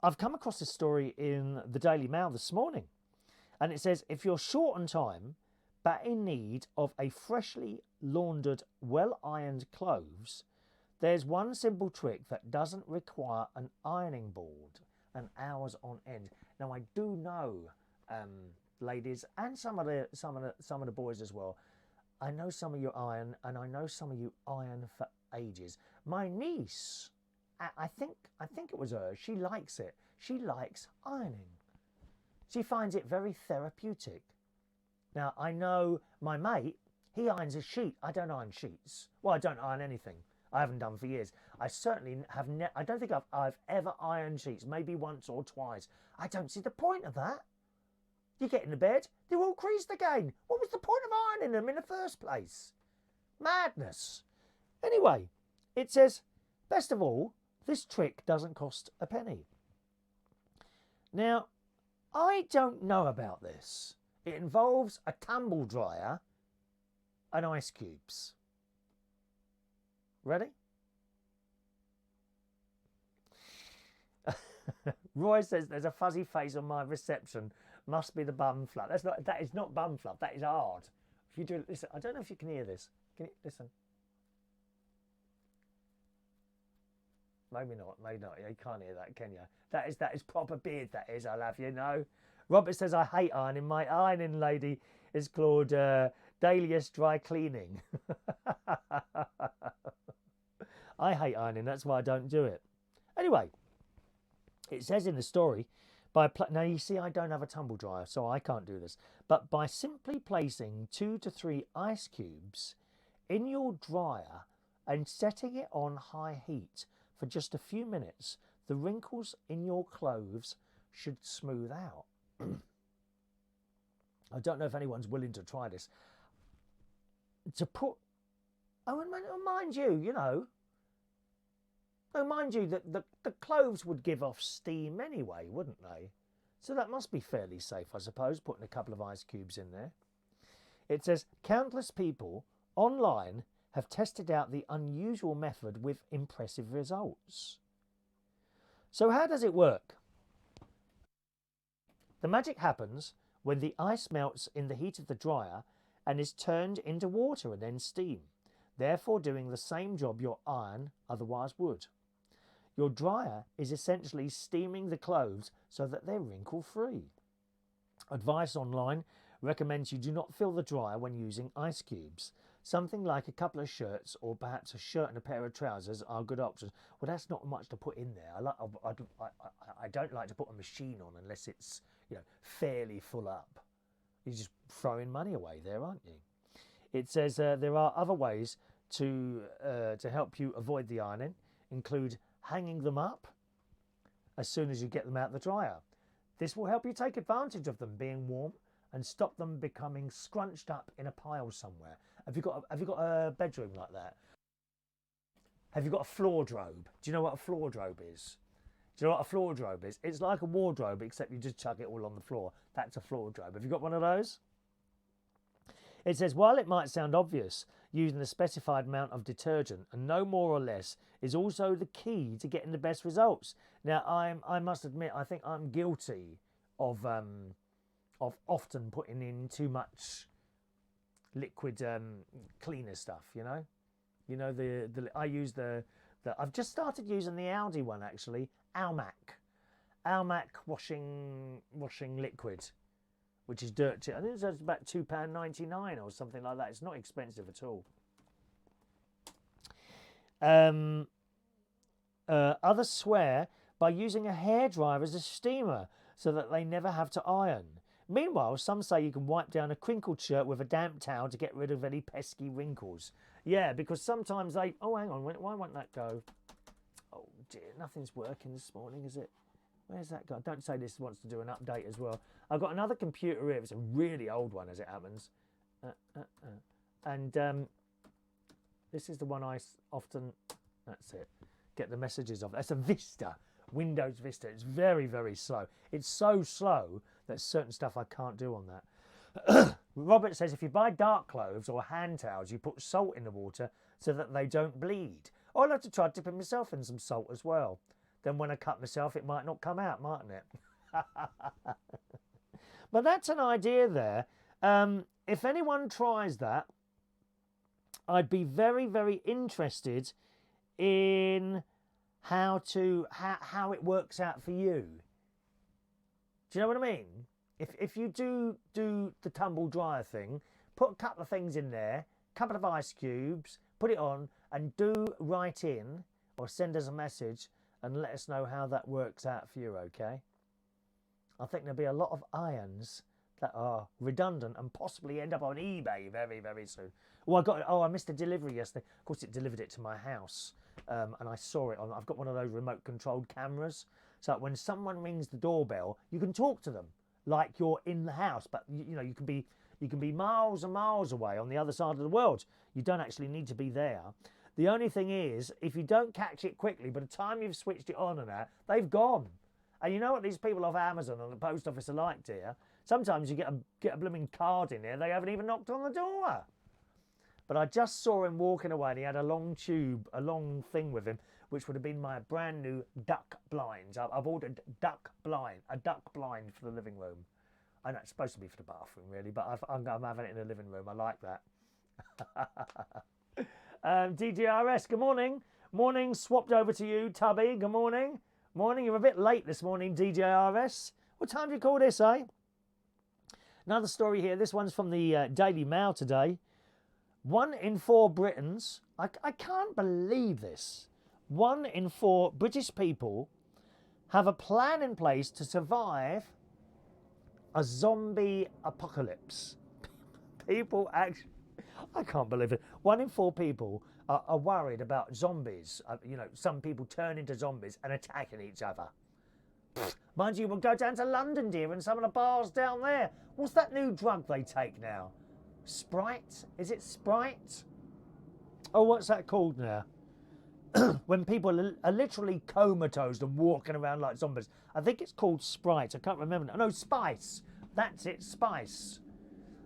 I've come across this story in the Daily Mail this morning, and it says, if you're short on time but in need of a freshly laundered, well-ironed clothes, there's one simple trick that doesn't require an ironing board and hours on end. Now, I do know, ladies, and some of the boys as well. I know some of you iron, and I know some of you iron for ages. My niece, I think it was her. She likes it. She likes ironing. She finds it very therapeutic. Now, I know my mate, he irons a sheet. I don't iron sheets. Well, I don't iron anything. I haven't done for years. I certainly have I don't think I've ever ironed sheets, maybe once or twice. I don't see the point of that. You get into bed, they're all creased again. What was the point of ironing them in the first place? Madness. Anyway, it says, best of all, this trick doesn't cost a penny. Now, I don't know about this. It involves a tumble dryer and ice cubes. Ready? Roy says there's a fuzzy face on my reception. Must be the bum flap. That is not bum flap. That is hard. If you do listen, I don't know if you can hear this. Can you listen? Maybe not. Maybe not. You can't hear that, can you? That is proper beard. That is. I love you. No. Robert says I hate ironing. My ironing lady is called Dahlia's Dry Cleaning. I hate ironing. That's why I don't do it. Anyway, it says in the story, now you see I don't have a tumble dryer, so I can't do this. But by simply placing 2 to 3 ice cubes in your dryer and setting it on high heat for just a few minutes, the wrinkles in your clothes should smooth out. I don't know if anyone's willing to try this. To put, and mind you know, mind you that the clothes would give off steam anyway, wouldn't they? So that must be fairly safe, I suppose, putting a couple of ice cubes in there. It says, countless people online have tested out the unusual method with impressive results. So how does it work? The magic happens when the ice melts in the heat of the dryer and is turned into water and then steam, therefore doing the same job your iron otherwise would. Your dryer is essentially steaming the clothes so that they're wrinkle-free. Advice online recommends you do not fill the dryer when using ice cubes. Something like a couple of shirts or perhaps a shirt and a pair of trousers are good options. Well, that's not much to put in there. I don't like to put a machine on unless it's, you know, fairly full up. You're just throwing money away there, aren't you? It says there are other ways to help you avoid the ironing, include hanging them up as soon as you get them out of the dryer. This will help you take advantage of them being warm and stop them becoming scrunched up in a pile somewhere. Have you got a bedroom like that? Have you got a floor drobe? Do you know what a floor drobe is? Do you know what a floor drobe is? It's like a wardrobe, except you just chuck it all on the floor. That's a floor drobe. Have you got one of those? It says, while it might sound obvious, using the specified amount of detergent and no more or less is also the key to getting the best results. Now, I must admit, I think I'm guilty of often putting in too much liquid cleaner stuff. I use the I've just started using the Aldi one actually, Almac washing liquid, which is dirt cheap. I think it's about £2.99 or something like that. It's not expensive at all. Others swear by using a hairdryer as a steamer so that they never have to iron. Meanwhile, some say you can wipe down a crinkled shirt with a damp towel to get rid of any pesky wrinkles. Yeah, because sometimes they... Oh, hang on. Why won't that go? Oh, dear. Nothing's working this morning, is it? Where's that gone? Don't say this wants to do an update as well. I've got another computer here. It's a really old one, as it happens. And this is the one I often... That's it. Get the messages off. That's a Vista. Windows Vista. It's very, very slow. It's so slow that certain stuff I can't do on that. Robert says if you buy dark clothes or hand towels, you put salt in the water so that they don't bleed. Or I'll have to try dipping myself in some salt as well. Then when I cut myself, it might not come out, mightn't it? But that's an idea there. If anyone tries that, I'd be very, very interested in how it works out for you. Do you know what I mean? If you do the tumble dryer thing, put a couple of things in there, a couple of ice cubes, put it on, and do write in or send us a message and let us know how that works out for you, okay? I think there'll be a lot of irons that are redundant and possibly end up on eBay very, very soon. I missed a delivery yesterday. Of course, it delivered it to my house, and I saw it on. I've got one of those remote-controlled cameras, so that when someone rings the doorbell, you can talk to them like you're in the house, but you can be miles and miles away on the other side of the world. You don't actually need to be there. The only thing is, if you don't catch it quickly, by the time you've switched it on and that, they've gone. And you know what these people off Amazon and the post office are like, dear? Sometimes you get a blooming card in there, they haven't even knocked on the door. But I just saw him walking away and he had a long tube, a long thing with him, which would have been my brand new duck blinds. I've ordered a duck blind for the living room. I know it's supposed to be for the bathroom, really, but I'm having it in the living room. I like that. DDRS, good morning. Morning, swapped over to you, Tubby. Good morning. Morning, you're a bit late this morning, DJRS. What time do you call this, eh? Another story here. This one's from the Daily Mail today. 1 in 4 Britons, I can't believe this. 1 in 4 British people have a plan in place to survive a zombie apocalypse. People actually, I can't believe it. 1 in 4 people are worried about zombies. Some people turn into zombies and attacking each other. Mind you, we'll go down to London, dear, and some of the bars down there. What's that new drug they take now? Sprite? Is it Sprite? Oh, what's that called now? when people are literally comatose and walking around like zombies. I think it's called Sprite. I can't remember. No, Spice. That's it, Spice.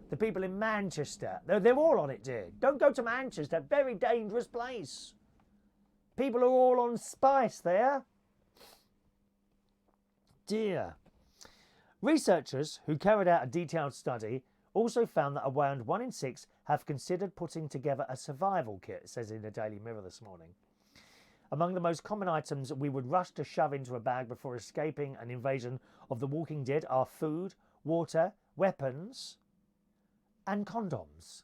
The people in Manchester, they're all on it, dear. Don't go to Manchester. Very dangerous place. People are all on Spice there. Dear. Researchers who carried out a detailed study also found that around 1 in 6 have considered putting together a survival kit, it says in the Daily Mirror this morning. Among the most common items we would rush to shove into a bag before escaping an invasion of the Walking Dead are food, water, weapons, and condoms.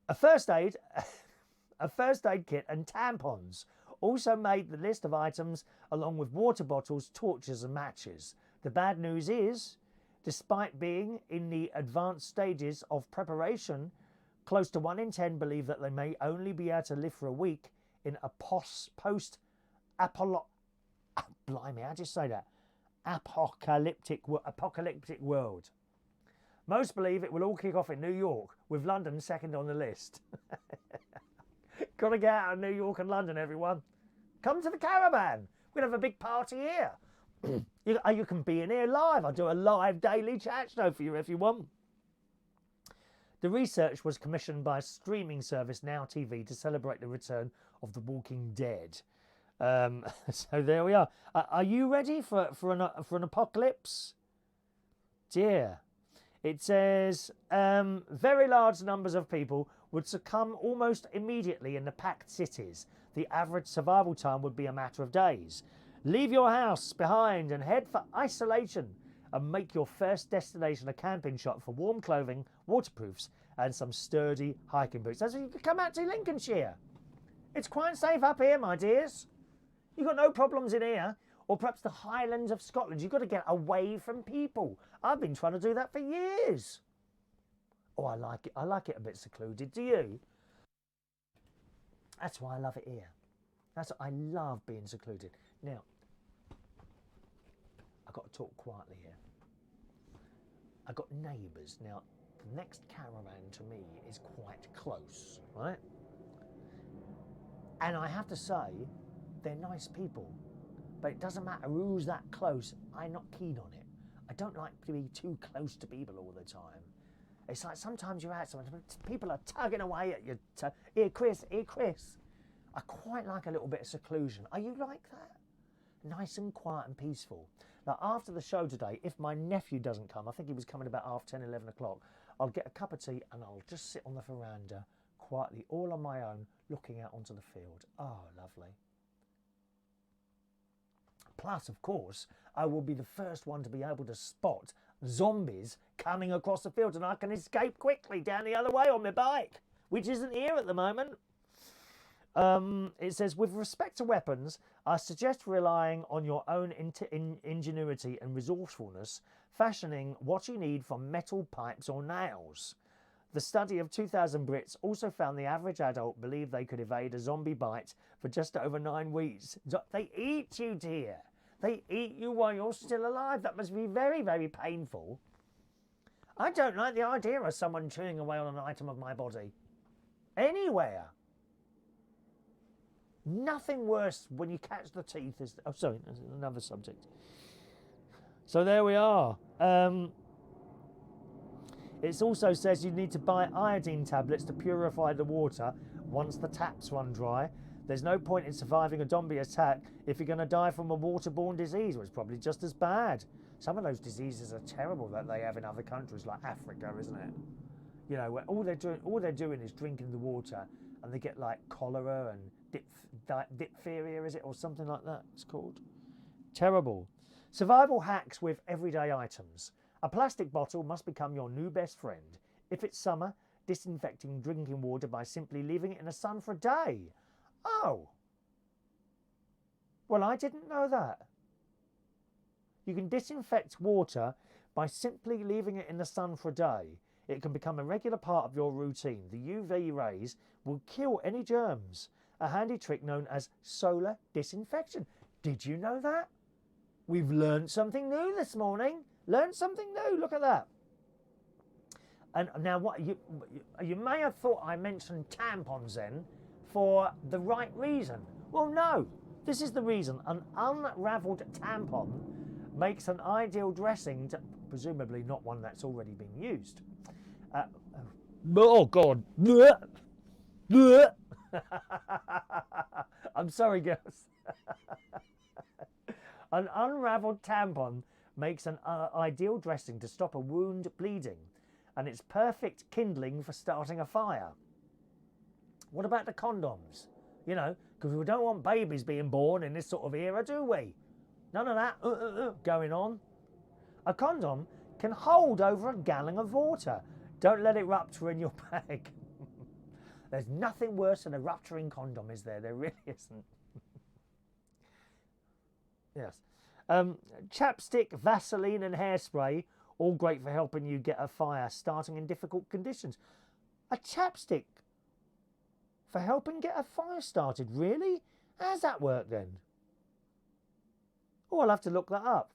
A first aid kit and tampons also made the list of items, along with water bottles, torches and matches. The bad news is, despite being in the advanced stages of preparation, close to 1 in 10 believe that they may only be able to live for a week in a apocalyptic world. Most believe it will all kick off in New York, with London second on the list. Got to get out of New York and London, everyone. Come to the caravan. We're going to have a big party here. You can be in here live. I'll do a live daily chat show for you if you want. The research was commissioned by streaming service Now TV to celebrate the return of The Walking Dead. So there we are. Are you ready for an apocalypse? Dear. It says very large numbers of people would succumb almost immediately in the packed cities. The average survival time would be a matter of days. Leave your house behind and head for isolation and make your first destination a camping shop for warm clothing, waterproofs and some sturdy hiking boots. So you can come out to Lincolnshire. It's quite safe up here, my dears. You've got no problems in here. Or perhaps the Highlands of Scotland. You've got to get away from people. I've been trying to do that for years. Oh, I like it. I like it a bit secluded. Do you? That's why I love it here. I love being secluded. Now, I've got to talk quietly here. I've got neighbours. Now, the next caravan to me is quite close, right? And I have to say, they're nice people. But it doesn't matter who's that close. I'm not keen on it. I don't like to be too close to people all the time. It's like sometimes you're out, people are tugging away at you. Here, Chris. I quite like a little bit of seclusion. Are you like that? Nice and quiet and peaceful. Now, after the show today, if my nephew doesn't come, I think he was coming about 10:30, 11 o'clock, I'll get a cup of tea and I'll just sit on the veranda quietly, all on my own, looking out onto the field. Oh, lovely. Plus, of course, I will be the first one to be able to spot zombies coming across the field, and I can escape quickly down the other way on my bike, which isn't here at the moment. It says, with respect to weapons, I suggest relying on your own ingenuity and resourcefulness, fashioning what you need from metal pipes or nails. The study of 2,000 Brits also found the average adult believed they could evade a zombie bite for just over 9 weeks. They eat you, dear. They eat you while you're still alive. That must be very, very painful. I don't like the idea of someone chewing away on an item of my body. Anywhere. Nothing worse when you catch the teeth is... Oh, sorry, that's another subject. So there we are. It also says you need to buy iodine tablets to purify the water once the taps run dry. There's no point in surviving a zombie attack if you're going to die from a waterborne disease, which is probably just as bad. Some of those diseases are terrible that they have in other countries like Africa, isn't it? You know, where all they're doing is drinking the water, and they get like cholera and diphtheria, is it, or something like that? It's called. Terrible. Survival hacks with everyday items. A plastic bottle must become your new best friend. If it's summer, disinfecting drinking water by simply leaving it in the sun for a day. Oh. Well, I didn't know that. You can disinfect water by simply leaving it in the sun for a day. It can become a regular part of your routine. The UV rays will kill any germs. A handy trick known as solar disinfection. Did you know that? We've learned something new this morning. Learned something new. Look at that. And now, what you may have thought I mentioned tampons then for the right reason. Well, no. This is the reason. An unravelled tampon makes an ideal dressing, presumably not one that's already been used. Oh, God. I'm sorry, girls. An unravelled tampon makes an ideal dressing to stop a wound bleeding, and it's perfect kindling for starting a fire. What about the condoms? You know, because we don't want babies being born in this sort of era, do we? None of that going on. A condom can hold over a gallon of water. Don't let it rupture in your bag. There's nothing worse than a rupturing condom, is there? There really isn't. Yes. Chapstick, Vaseline and hairspray, all great for helping you get a fire starting in difficult conditions. A chapstick for helping get a fire started, really? How's that work then? Oh, I'll have to look that up.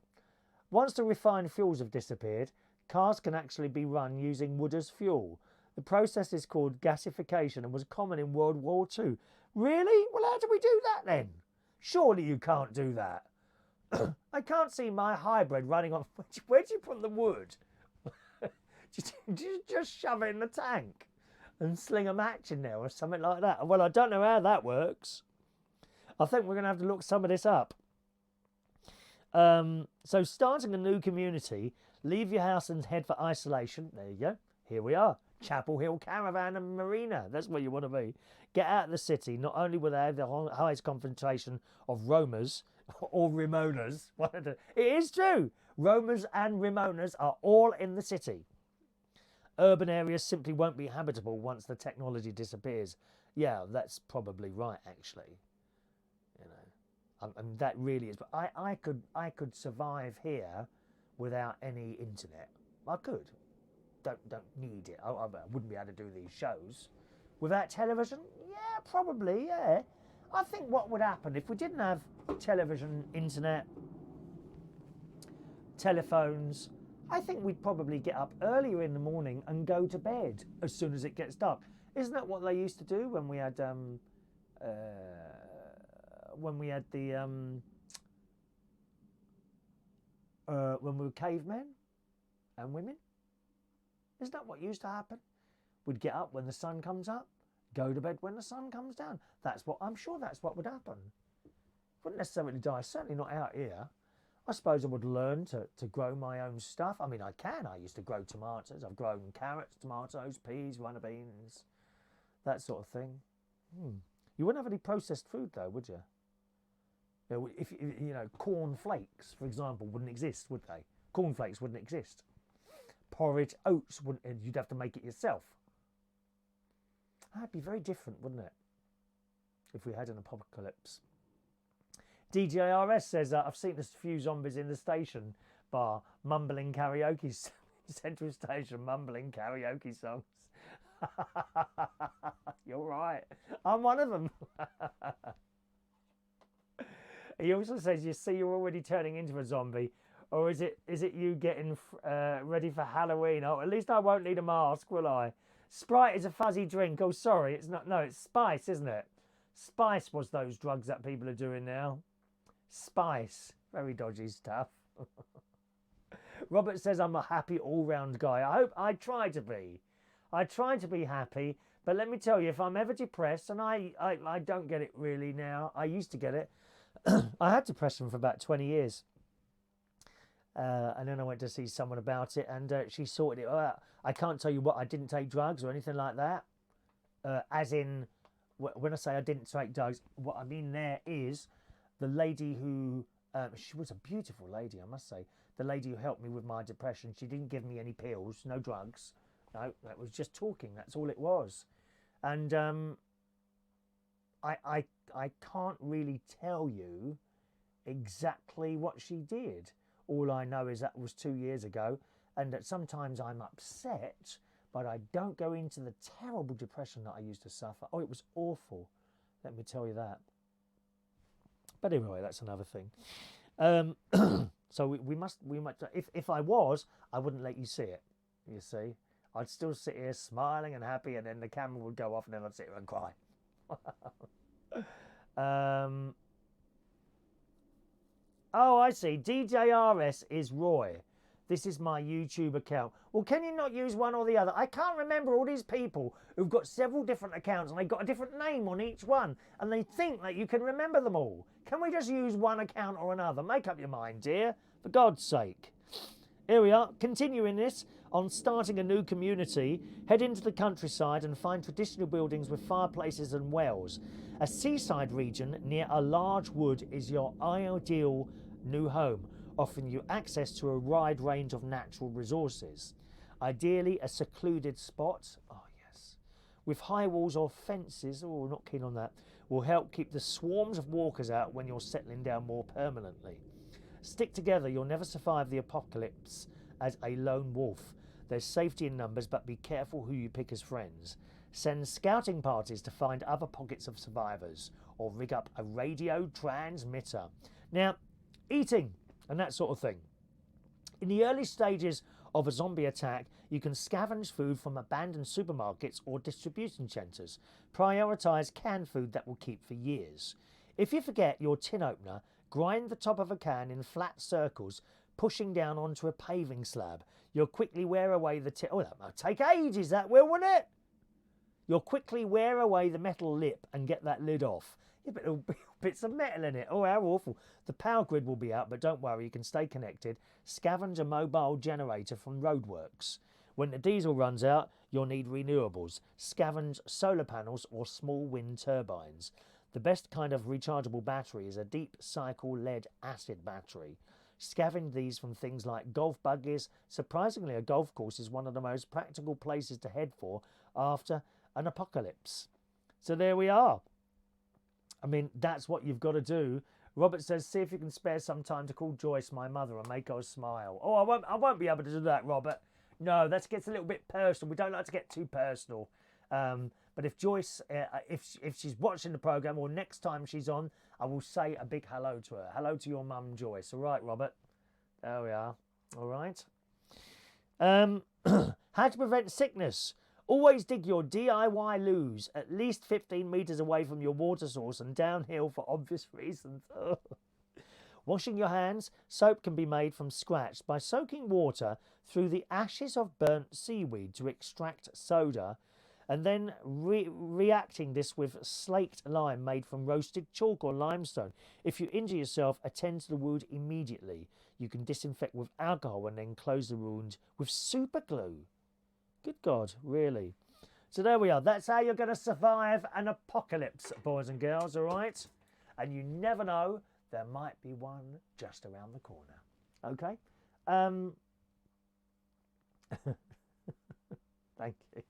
Once the refined fuels have disappeared, cars can actually be run using wood as fuel. The process is called gasification and was common in World War II. Really? Well, how do we do that then? Surely you can't do that. I can't see my hybrid running on... Where do you put the wood? Do you just shove it in the tank and sling a match in there or something like that? Well, I don't know how that works. I think we're going to have to look some of this up. So starting a new community, leave your house and head for isolation. There you go. Here we are. Chapel Hill Caravan and Marina. That's where you want to be. Get out of the city. Not only will they have the highest concentration of roamers or Ramonas. It is true. Roamers and Ramonas are all in the city. Urban areas simply won't be habitable once the technology disappears. Yeah, that's probably right, actually. You know, and that really is. But I could survive here without any internet. I could. Don't need it. I wouldn't be able to do these shows without television. Yeah, probably. Yeah. I think what would happen if we didn't have television, internet, telephones, I think we'd probably get up earlier in the morning and go to bed as soon as it gets dark. Isn't that what they used to do when we had when we were cavemen and women? Isn't that what used to happen? We'd get up when the sun comes up, go to bed when the sun comes down. I'm sure that's what would happen. Wouldn't necessarily die, certainly not out here. I suppose I would learn to grow my own stuff. I mean, I can. I used to grow tomatoes. I've grown carrots, tomatoes, peas, runner beans, that sort of thing. You wouldn't have any processed food though, would you? If you know, corn flakes, for example, wouldn't exist, would they? Cornflakes wouldn't exist. Porridge, oats wouldn't. You'd have to make it yourself. That'd be very different, wouldn't it? If we had an apocalypse. DJRS says, I've seen a few zombies in the station bar mumbling karaoke, Central Station mumbling karaoke songs. You're right. I'm one of them. He also says, you see, you're already turning into a zombie. Or is it you getting ready for Halloween? Oh, at least I won't need a mask, will I? Sprite is a fuzzy drink. Oh, sorry, it's not. No, it's Spice, isn't it? Spice was those drugs that people are doing now. Spice. Very dodgy stuff. Robert says I'm a happy all-round guy. I try to be. I try to be happy, but let me tell you, if I'm ever depressed, and I don't get it really now. I used to get it. I had depression for about 20 years. And then I went to see someone about it, and she sorted it out. I can't tell you what, I didn't take drugs or anything like that. As in, when I say I didn't take drugs, what I mean there is the lady who, she was a beautiful lady, I must say. The lady who helped me with my depression, she didn't give me any pills, no drugs. No, that was just talking, that's all it was. And I can't really tell you exactly what she did. All I know is that was 2 years ago, and that sometimes I'm upset, but I don't go into the terrible depression that I used to suffer. Oh, it was awful. Let me tell you that. But anyway, that's another thing. So we must. If I was, I wouldn't let you see it. You see, I'd still sit here smiling and happy, and then the camera would go off and then I'd sit here and cry. Oh, I see. DJRS is Roy. This is my YouTube account. Well, can you not use one or the other? I can't remember all these people who've got several different accounts and they've got a different name on each one and they think that you can remember them all. Can we just use one account or another? Make up your mind, dear. For God's sake. Here we are, continuing this on starting a new community. Head into the countryside and find traditional buildings with fireplaces and wells. A seaside region near a large wood is your ideal new home, offering you access to a wide range of natural resources. Ideally, a secluded spot, oh yes, with high walls or fences, oh, not keen on that, will help keep the swarms of walkers out when you're settling down more permanently. Stick together, you'll never survive the apocalypse as a lone wolf. There's safety in numbers, but be careful who you pick as friends. Send scouting parties to find other pockets of survivors, or rig up a radio transmitter. Now, eating and that sort of thing. In the early stages of a zombie attack, you can scavenge food from abandoned supermarkets or distribution centres. Prioritise canned food that will keep for years. If you forget your tin opener, grind the top of a can in flat circles, pushing down onto a paving slab. You'll quickly wear away the tin. Oh, that might take ages, that will, won't it? You'll quickly wear away the metal lip and get that lid off. Yeah, but there'll be bits of metal in it. Oh, how awful. The power grid will be out, but don't worry, you can stay connected. Scavenge a mobile generator from roadworks. When the diesel runs out, you'll need renewables. Scavenge solar panels or small wind turbines. The best kind of rechargeable battery is a deep cycle lead acid battery. Scavenge these from things like golf buggies. Surprisingly, a golf course is one of the most practical places to head for after an apocalypse. So there we are. I mean, that's what you've got to do. Robert says, see if you can spare some time to call Joyce, my mother, and make her smile. Oh, I won't be able to do that, Robert. No, that gets a little bit personal. We don't like to get too personal. But if Joyce, if she's watching the programme or next time she's on, I will say a big hello to her. Hello to your mum, Joyce. All right, Robert. There we are. All right. How to prevent sickness. Always dig your DIY loos at least 15 metres away from your water source and downhill for obvious reasons. Washing your hands. Soap can be made from scratch by soaking water through the ashes of burnt seaweed to extract soda and then reacting this with slaked lime made from roasted chalk or limestone. If you injure yourself, attend to the wound immediately. You can disinfect with alcohol and then close the wound with super glue. Good God, really? So there we are. That's how you're going to survive an apocalypse, boys and girls, all right? And you never know, there might be one just around the corner. Okay? Thank you.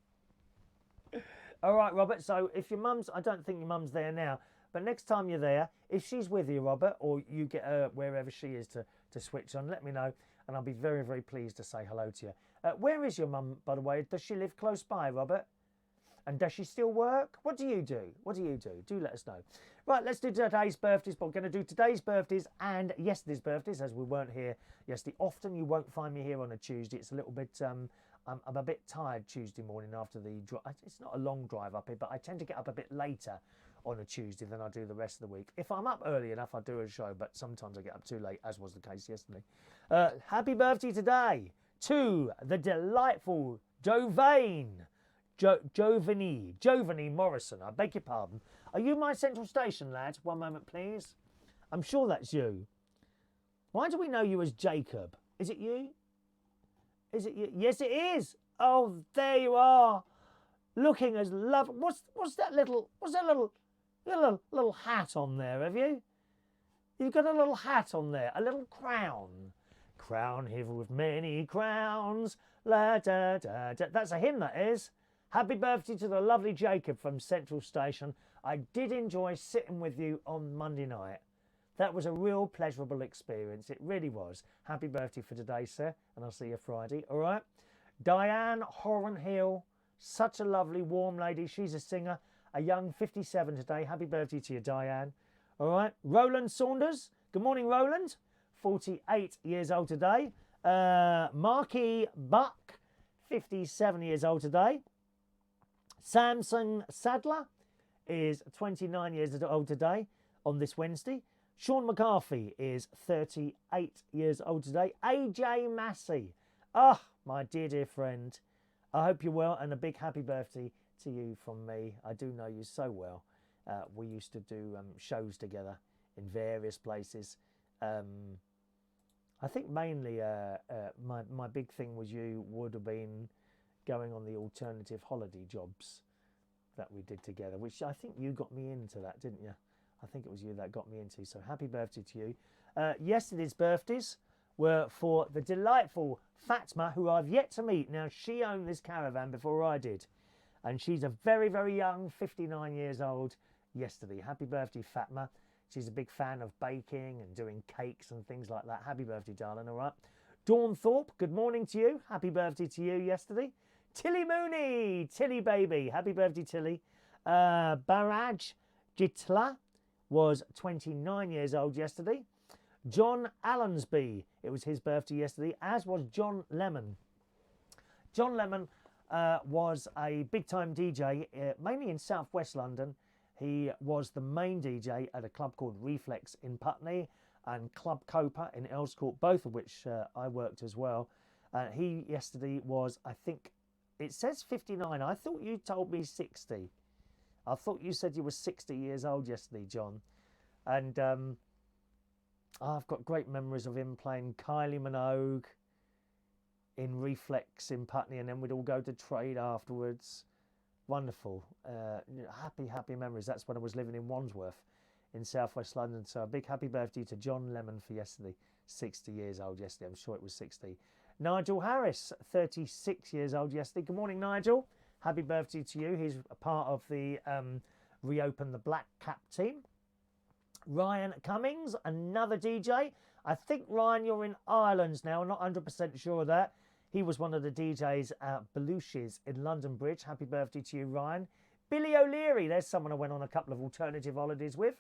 All right, Robert, so if your mum's, I don't think your mum's there now, but next time you're there, if she's with you, Robert, or you get her wherever she is to switch on, let me know, and I'll be very, very pleased to say hello to you. Where is your mum, by the way? Does she live close by, Robert? And does she still work? What do you do? What do you do? Do let us know. Right, let's do today's birthdays. But we're going to do today's birthdays and yesterday's birthdays, as we weren't here yesterday. Often you won't find me here on a Tuesday. It's a little bit, I'm a bit tired Tuesday morning after the drive. It's not a long drive up here, but I tend to get up a bit later on a Tuesday than I do the rest of the week. If I'm up early enough, I do a show, but sometimes I get up too late, as was the case yesterday. Happy birthday today to the delightful Jovanie Morrison. I beg your pardon. Are you my central station, lad? One moment, please. I'm sure that's you. Why do we know you as Jacob? Is it you? Is it you? Yes, it is. Oh, there you are. Looking as lovely. What's that little hat on there, have you? You've got a little hat on there, a little crown. Crown him with many crowns. La da da da. That's a hymn, that is. Happy birthday to the lovely Jacob from Central Station. I did enjoy sitting with you on Monday night. That was a real pleasurable experience. It really was. Happy birthday for today, sir. And I'll see you Friday. All right. Diane Horanhill. Such a lovely, warm lady. She's a singer. A young 57 today. Happy birthday to you, Diane. All right. Roland Saunders. Good morning, Roland. 48 years old today. Marky Buck. 57 years old today. Samson Sadler is 29 years old today on this Wednesday. Sean McCarthy is 38 years old today. AJ Massey, my dear friend, I hope you're well, and a big happy birthday to you from me. I do know you so well. We used to do shows together in various places. I think mainly my big thing was you would have been going on the alternative holiday jobs that we did together, which I think you got me into that, didn't you? I think it was you that got me into. So happy birthday to you. Yesterday's birthdays were for the delightful Fatma, who I've yet to meet. Now, she owned this caravan before I did, and she's a very, very young 59 years old yesterday. Happy birthday, Fatma. She's a big fan of baking and doing cakes and things like that. Happy birthday, darling, all right? Dawn Thorpe, good morning to you. Happy birthday to you yesterday. Tilly Mooney, Tilly baby. Happy birthday, Tilly. Balraj Jitla was 29 years old yesterday. John Allensby, it was his birthday yesterday, as was John Lemon. John Lemon was a big-time DJ, mainly in southwest London. He was the main DJ at a club called Reflex in Putney and Club Copa in Earls Court, both of which I worked as well. He yesterday was, I think, it says 59. I thought you told me 60. I thought you said you were 60 years old yesterday, John. And I've got great memories of him playing Kylie Minogue in Reflex in Putney, and then we'd all go to trade afterwards. Wonderful. Happy memories. That's when I was living in Wandsworth in southwest London. So a big happy birthday to John Lemon for yesterday. 60 years old yesterday. I'm sure it was 60. Nigel Harris, 36 years old yesterday. Good morning, Nigel. Happy birthday to you. He's a part of the Reopen the Black Cap team. Ryan Cummings, another DJ. I think, Ryan, you're in Ireland now. I'm not 100% sure of that. He was one of the DJs at Belushi's in London Bridge. Happy birthday to you, Ryan. Billy O'Leary, there's someone I went on a couple of alternative holidays with.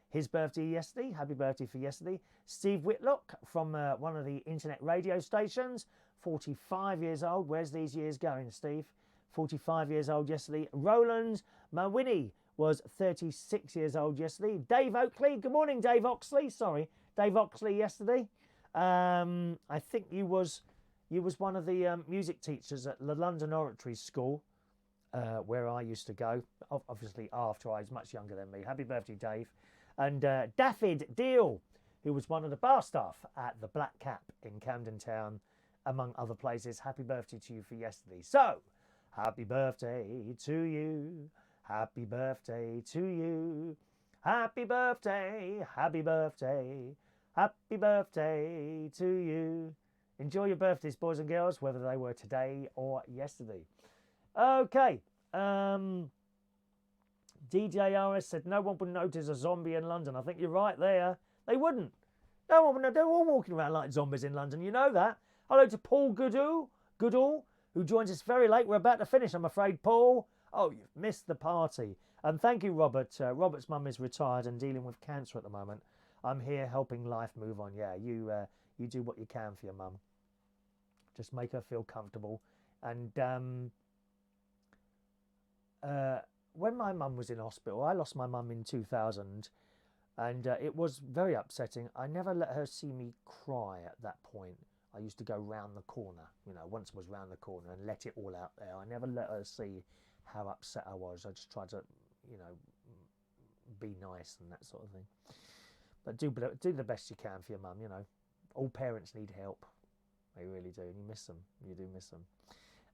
His birthday yesterday. Happy birthday for yesterday. Steve Whitlock from one of the internet radio stations. 45 years old. Where's these years going, Steve? 45 years old yesterday. Roland Mawini was 36 years old yesterday. Dave Oakley. Good morning, Dave Oxley. Sorry, Dave Oxley yesterday. I think you was one of the music teachers at the London Oratory School, where I used to go, obviously after I was much younger than me. Happy birthday, Dave. And Dafydd Deal, who was one of the bar staff at the Black Cap in Camden Town, among other places. Happy birthday to you for yesterday. So, happy birthday to you. Happy birthday to you. Happy birthday, happy birthday, happy birthday to you. Enjoy your birthdays, boys and girls, whether they were today or yesterday. Okay. DJ RS said no one would notice a zombie in London. I think you're right there. They wouldn't. No one would know. They're all walking around like zombies in London. You know that. Hello to Paul Goodall, who joins us very late. We're about to finish, I'm afraid, Paul. Oh, you've missed the party. And thank you, Robert. Robert's mum is retired and dealing with cancer at the moment. I'm here helping life move on. Yeah, you do what you can for your mum. Just make her feel comfortable. And when my mum was in hospital, I lost my mum in 2000, and it was very upsetting. I never let her see me cry at that point. I used to go round the corner, once I was round the corner and let it all out there. I never let her see how upset I was. I just tried to, be nice and that sort of thing. But do the best you can for your mum, All parents need help. They really do, and you miss them. You do miss them.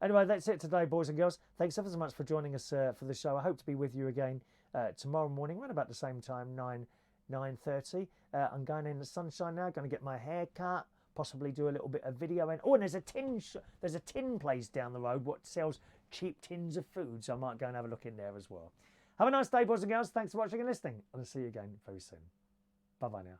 Anyway, that's it today, boys and girls. Thanks ever so much for joining us for the show. I hope to be with you again tomorrow morning, around about the same time, 9:30. I'm going in the sunshine now, going to get my hair cut, possibly do a little bit of video. And there's a tin place down the road what sells cheap tins of food, so I might go and have a look in there as well. Have a nice day, boys and girls. Thanks for watching and listening, and I'll see you again very soon. Bye-bye now.